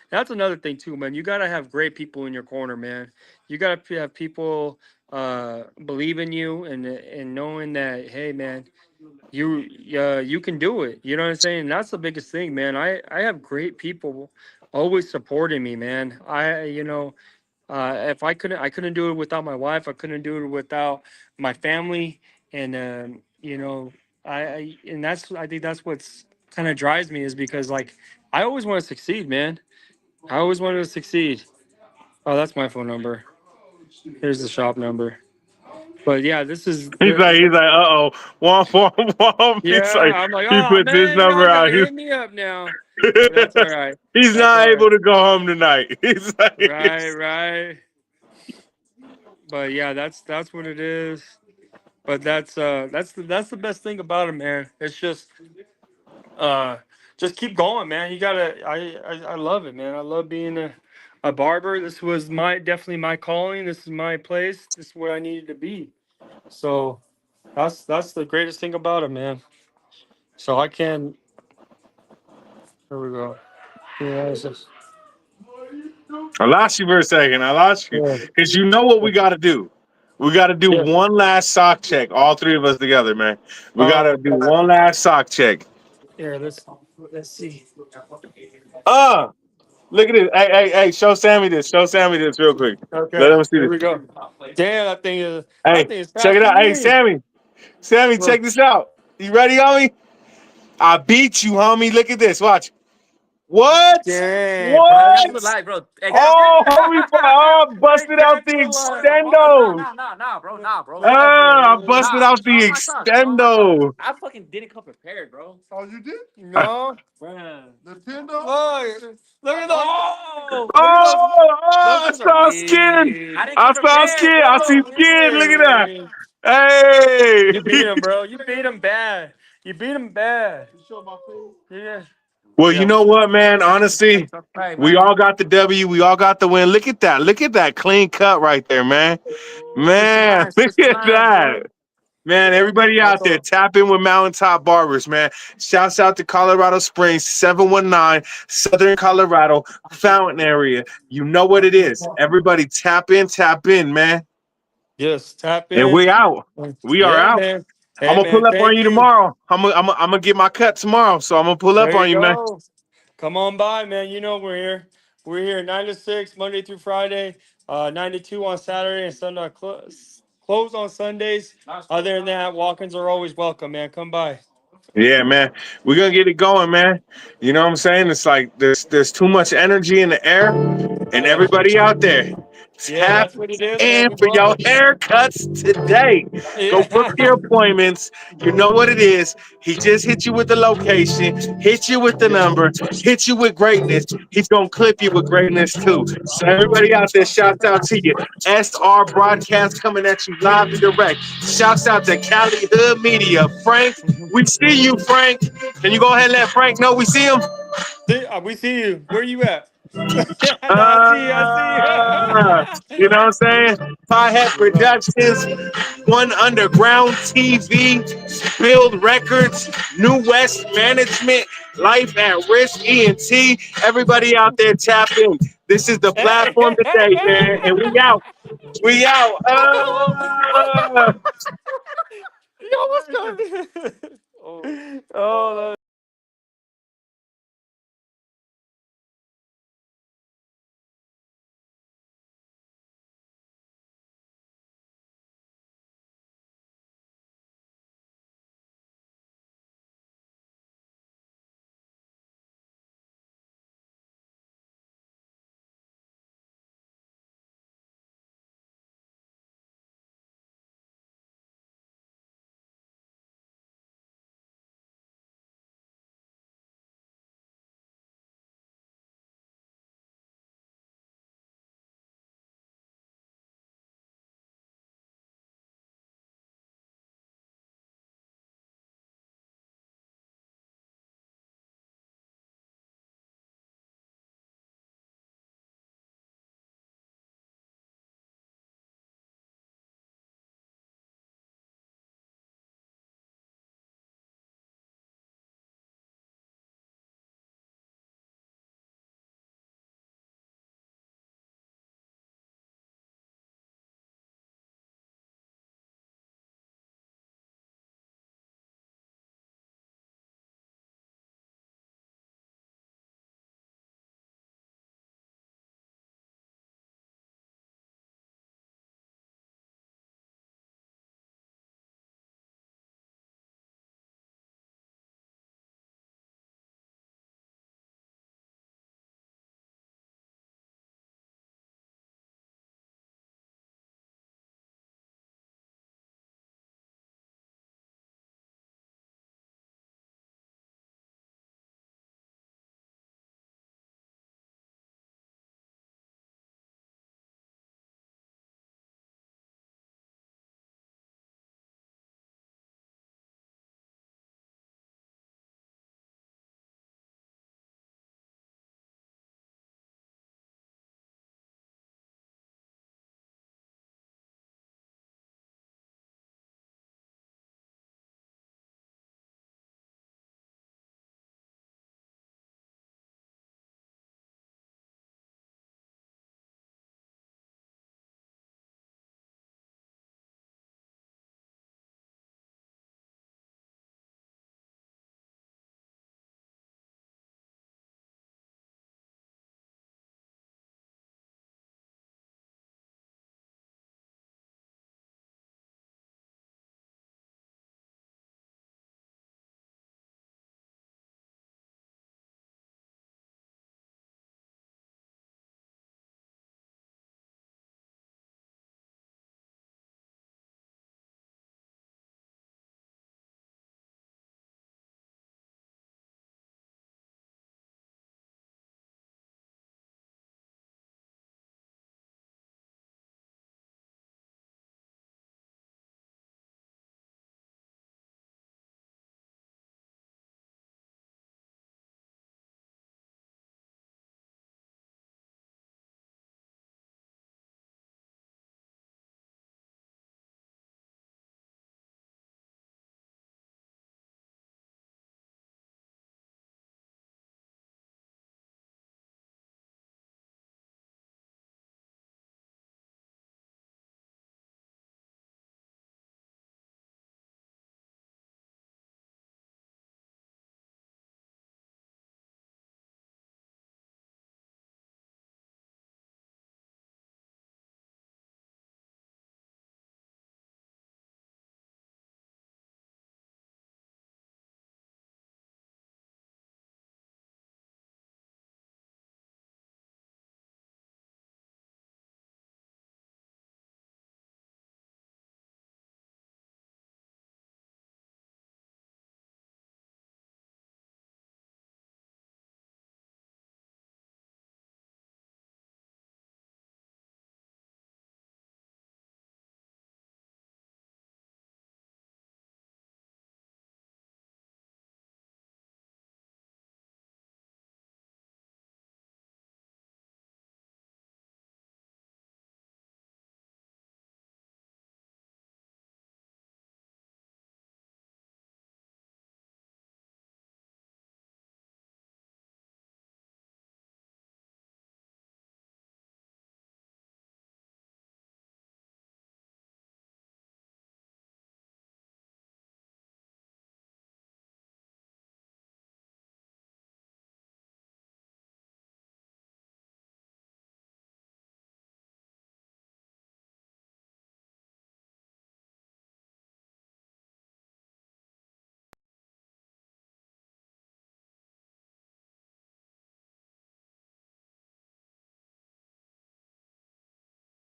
that's another thing too, man. You gotta have great people in your corner, man. You gotta have people believe in you, and knowing that, hey, man, you can do it. You know what I'm saying? That's the biggest thing, man. I have great people always supporting me, man. If I couldn't do it without my wife. I couldn't do it without my family, and and I think that's what's kind of drives me, is because, like, I always want to succeed, man. I always wanted to succeed. Oh, that's my phone number. Here's the shop number. But yeah, this is He's like, uh-oh, womp, womp, womp. He's like, yeah. I'm like, he oh puts his man, you number guys out. gotta hit me up now. But that's all right. He's That's not all right. able to go home tonight. He's like, Right, right. But yeah, that's what it is. But that's the best thing about it, man. It's uh just keep going, man. You gotta I love it, man. I love being a barber. This was definitely my calling. This is my place. This is where I needed to be. So that's the greatest thing about it, man. So I can here we go. Yeah, it's just, I lost you for a second. I lost you. yeah. Because you know what we got to do. We got to do Yeah. one last sock check. All three of us together, man. We got to Oh, do one last sock check. here, let's see. Uh, Look at this. Hey, show Sammy this. Show Sammy this real quick. Let Okay, him see here this. we go. Damn, that Hey, thing is check it faster out. than Hey, me. Sammy, check Look, this out. You ready, homie? I beat you, homie. Look at this. Watch. What? Dang, bro. You gotta do What? it live, bro. Hey, Oh, homie, oh, I I busted out can't the do live. extendo. Nah, bro. Nah, bro. Ah, I busted Nah, out show 'em the my socks. Show 'em my socks. extendo. I fucking didn't come prepared, bro. Oh, you did? No. Bruh. Nintendo? Look at the oh, look at those. Oh, Those oh, I ones are saw skin. weak. I didn't I come saw prepared, skin. I see bro. skin. Look at that. Hey. Hey. You beat him, bro. You beat him bad. You beat him bad. You show my face? Yeah. Well, you Yeah. know what, man? Honestly, Right, we man. all got the W. We all got the win. Look at that. Look at that clean cut right there, man. Man, look at 69, that. bro. Man, everybody That's out there, all. tap in with Mountaintop Barbers, man. Shouts out to Colorado Springs, 719, Southern Colorado, Fountain area. You know what it is. Everybody tap in, man. Yes, tap And in. we out. We are Yeah, out. man. I'm Hey, gonna pull man. up on Thank you you. tomorrow. I'm gonna get my cut tomorrow. So I'm gonna pull up There you on you, man. go. Come on by, man. You know we're here. We're here 9 to 6, Monday through Friday, 9 to 2 on Saturday, and Sunday close on Sundays. Other than that, walk-ins are always welcome, man. Come by. Yeah, man. We're gonna get it going, man. You know what I'm saying? It's like there's too much energy in the air, and Yeah. everybody out there, Yeah, tap that's what it is, man. in We for love your it. haircuts today. Go book Yeah. your appointments. You know what it is. He just hit you with the location, hit you with the Yeah. number, hit you with greatness. He's gonna clip you with greatness too. So everybody out there, shouts out to you. SR broadcast coming at you live and direct. Shouts out to Cali Hood Media. Frank, we see you, Frank. Can you go ahead and let Frank know we see him? We see you. Where you at? No, I see you. I You know see what I'm saying? Piehead you. Productions, One Underground TV, Build Records, New West Management, Life at Risk ENT. Everybody out there tap in. This is the platform today, man. And we out. We out. Yo, what's going on? Oh,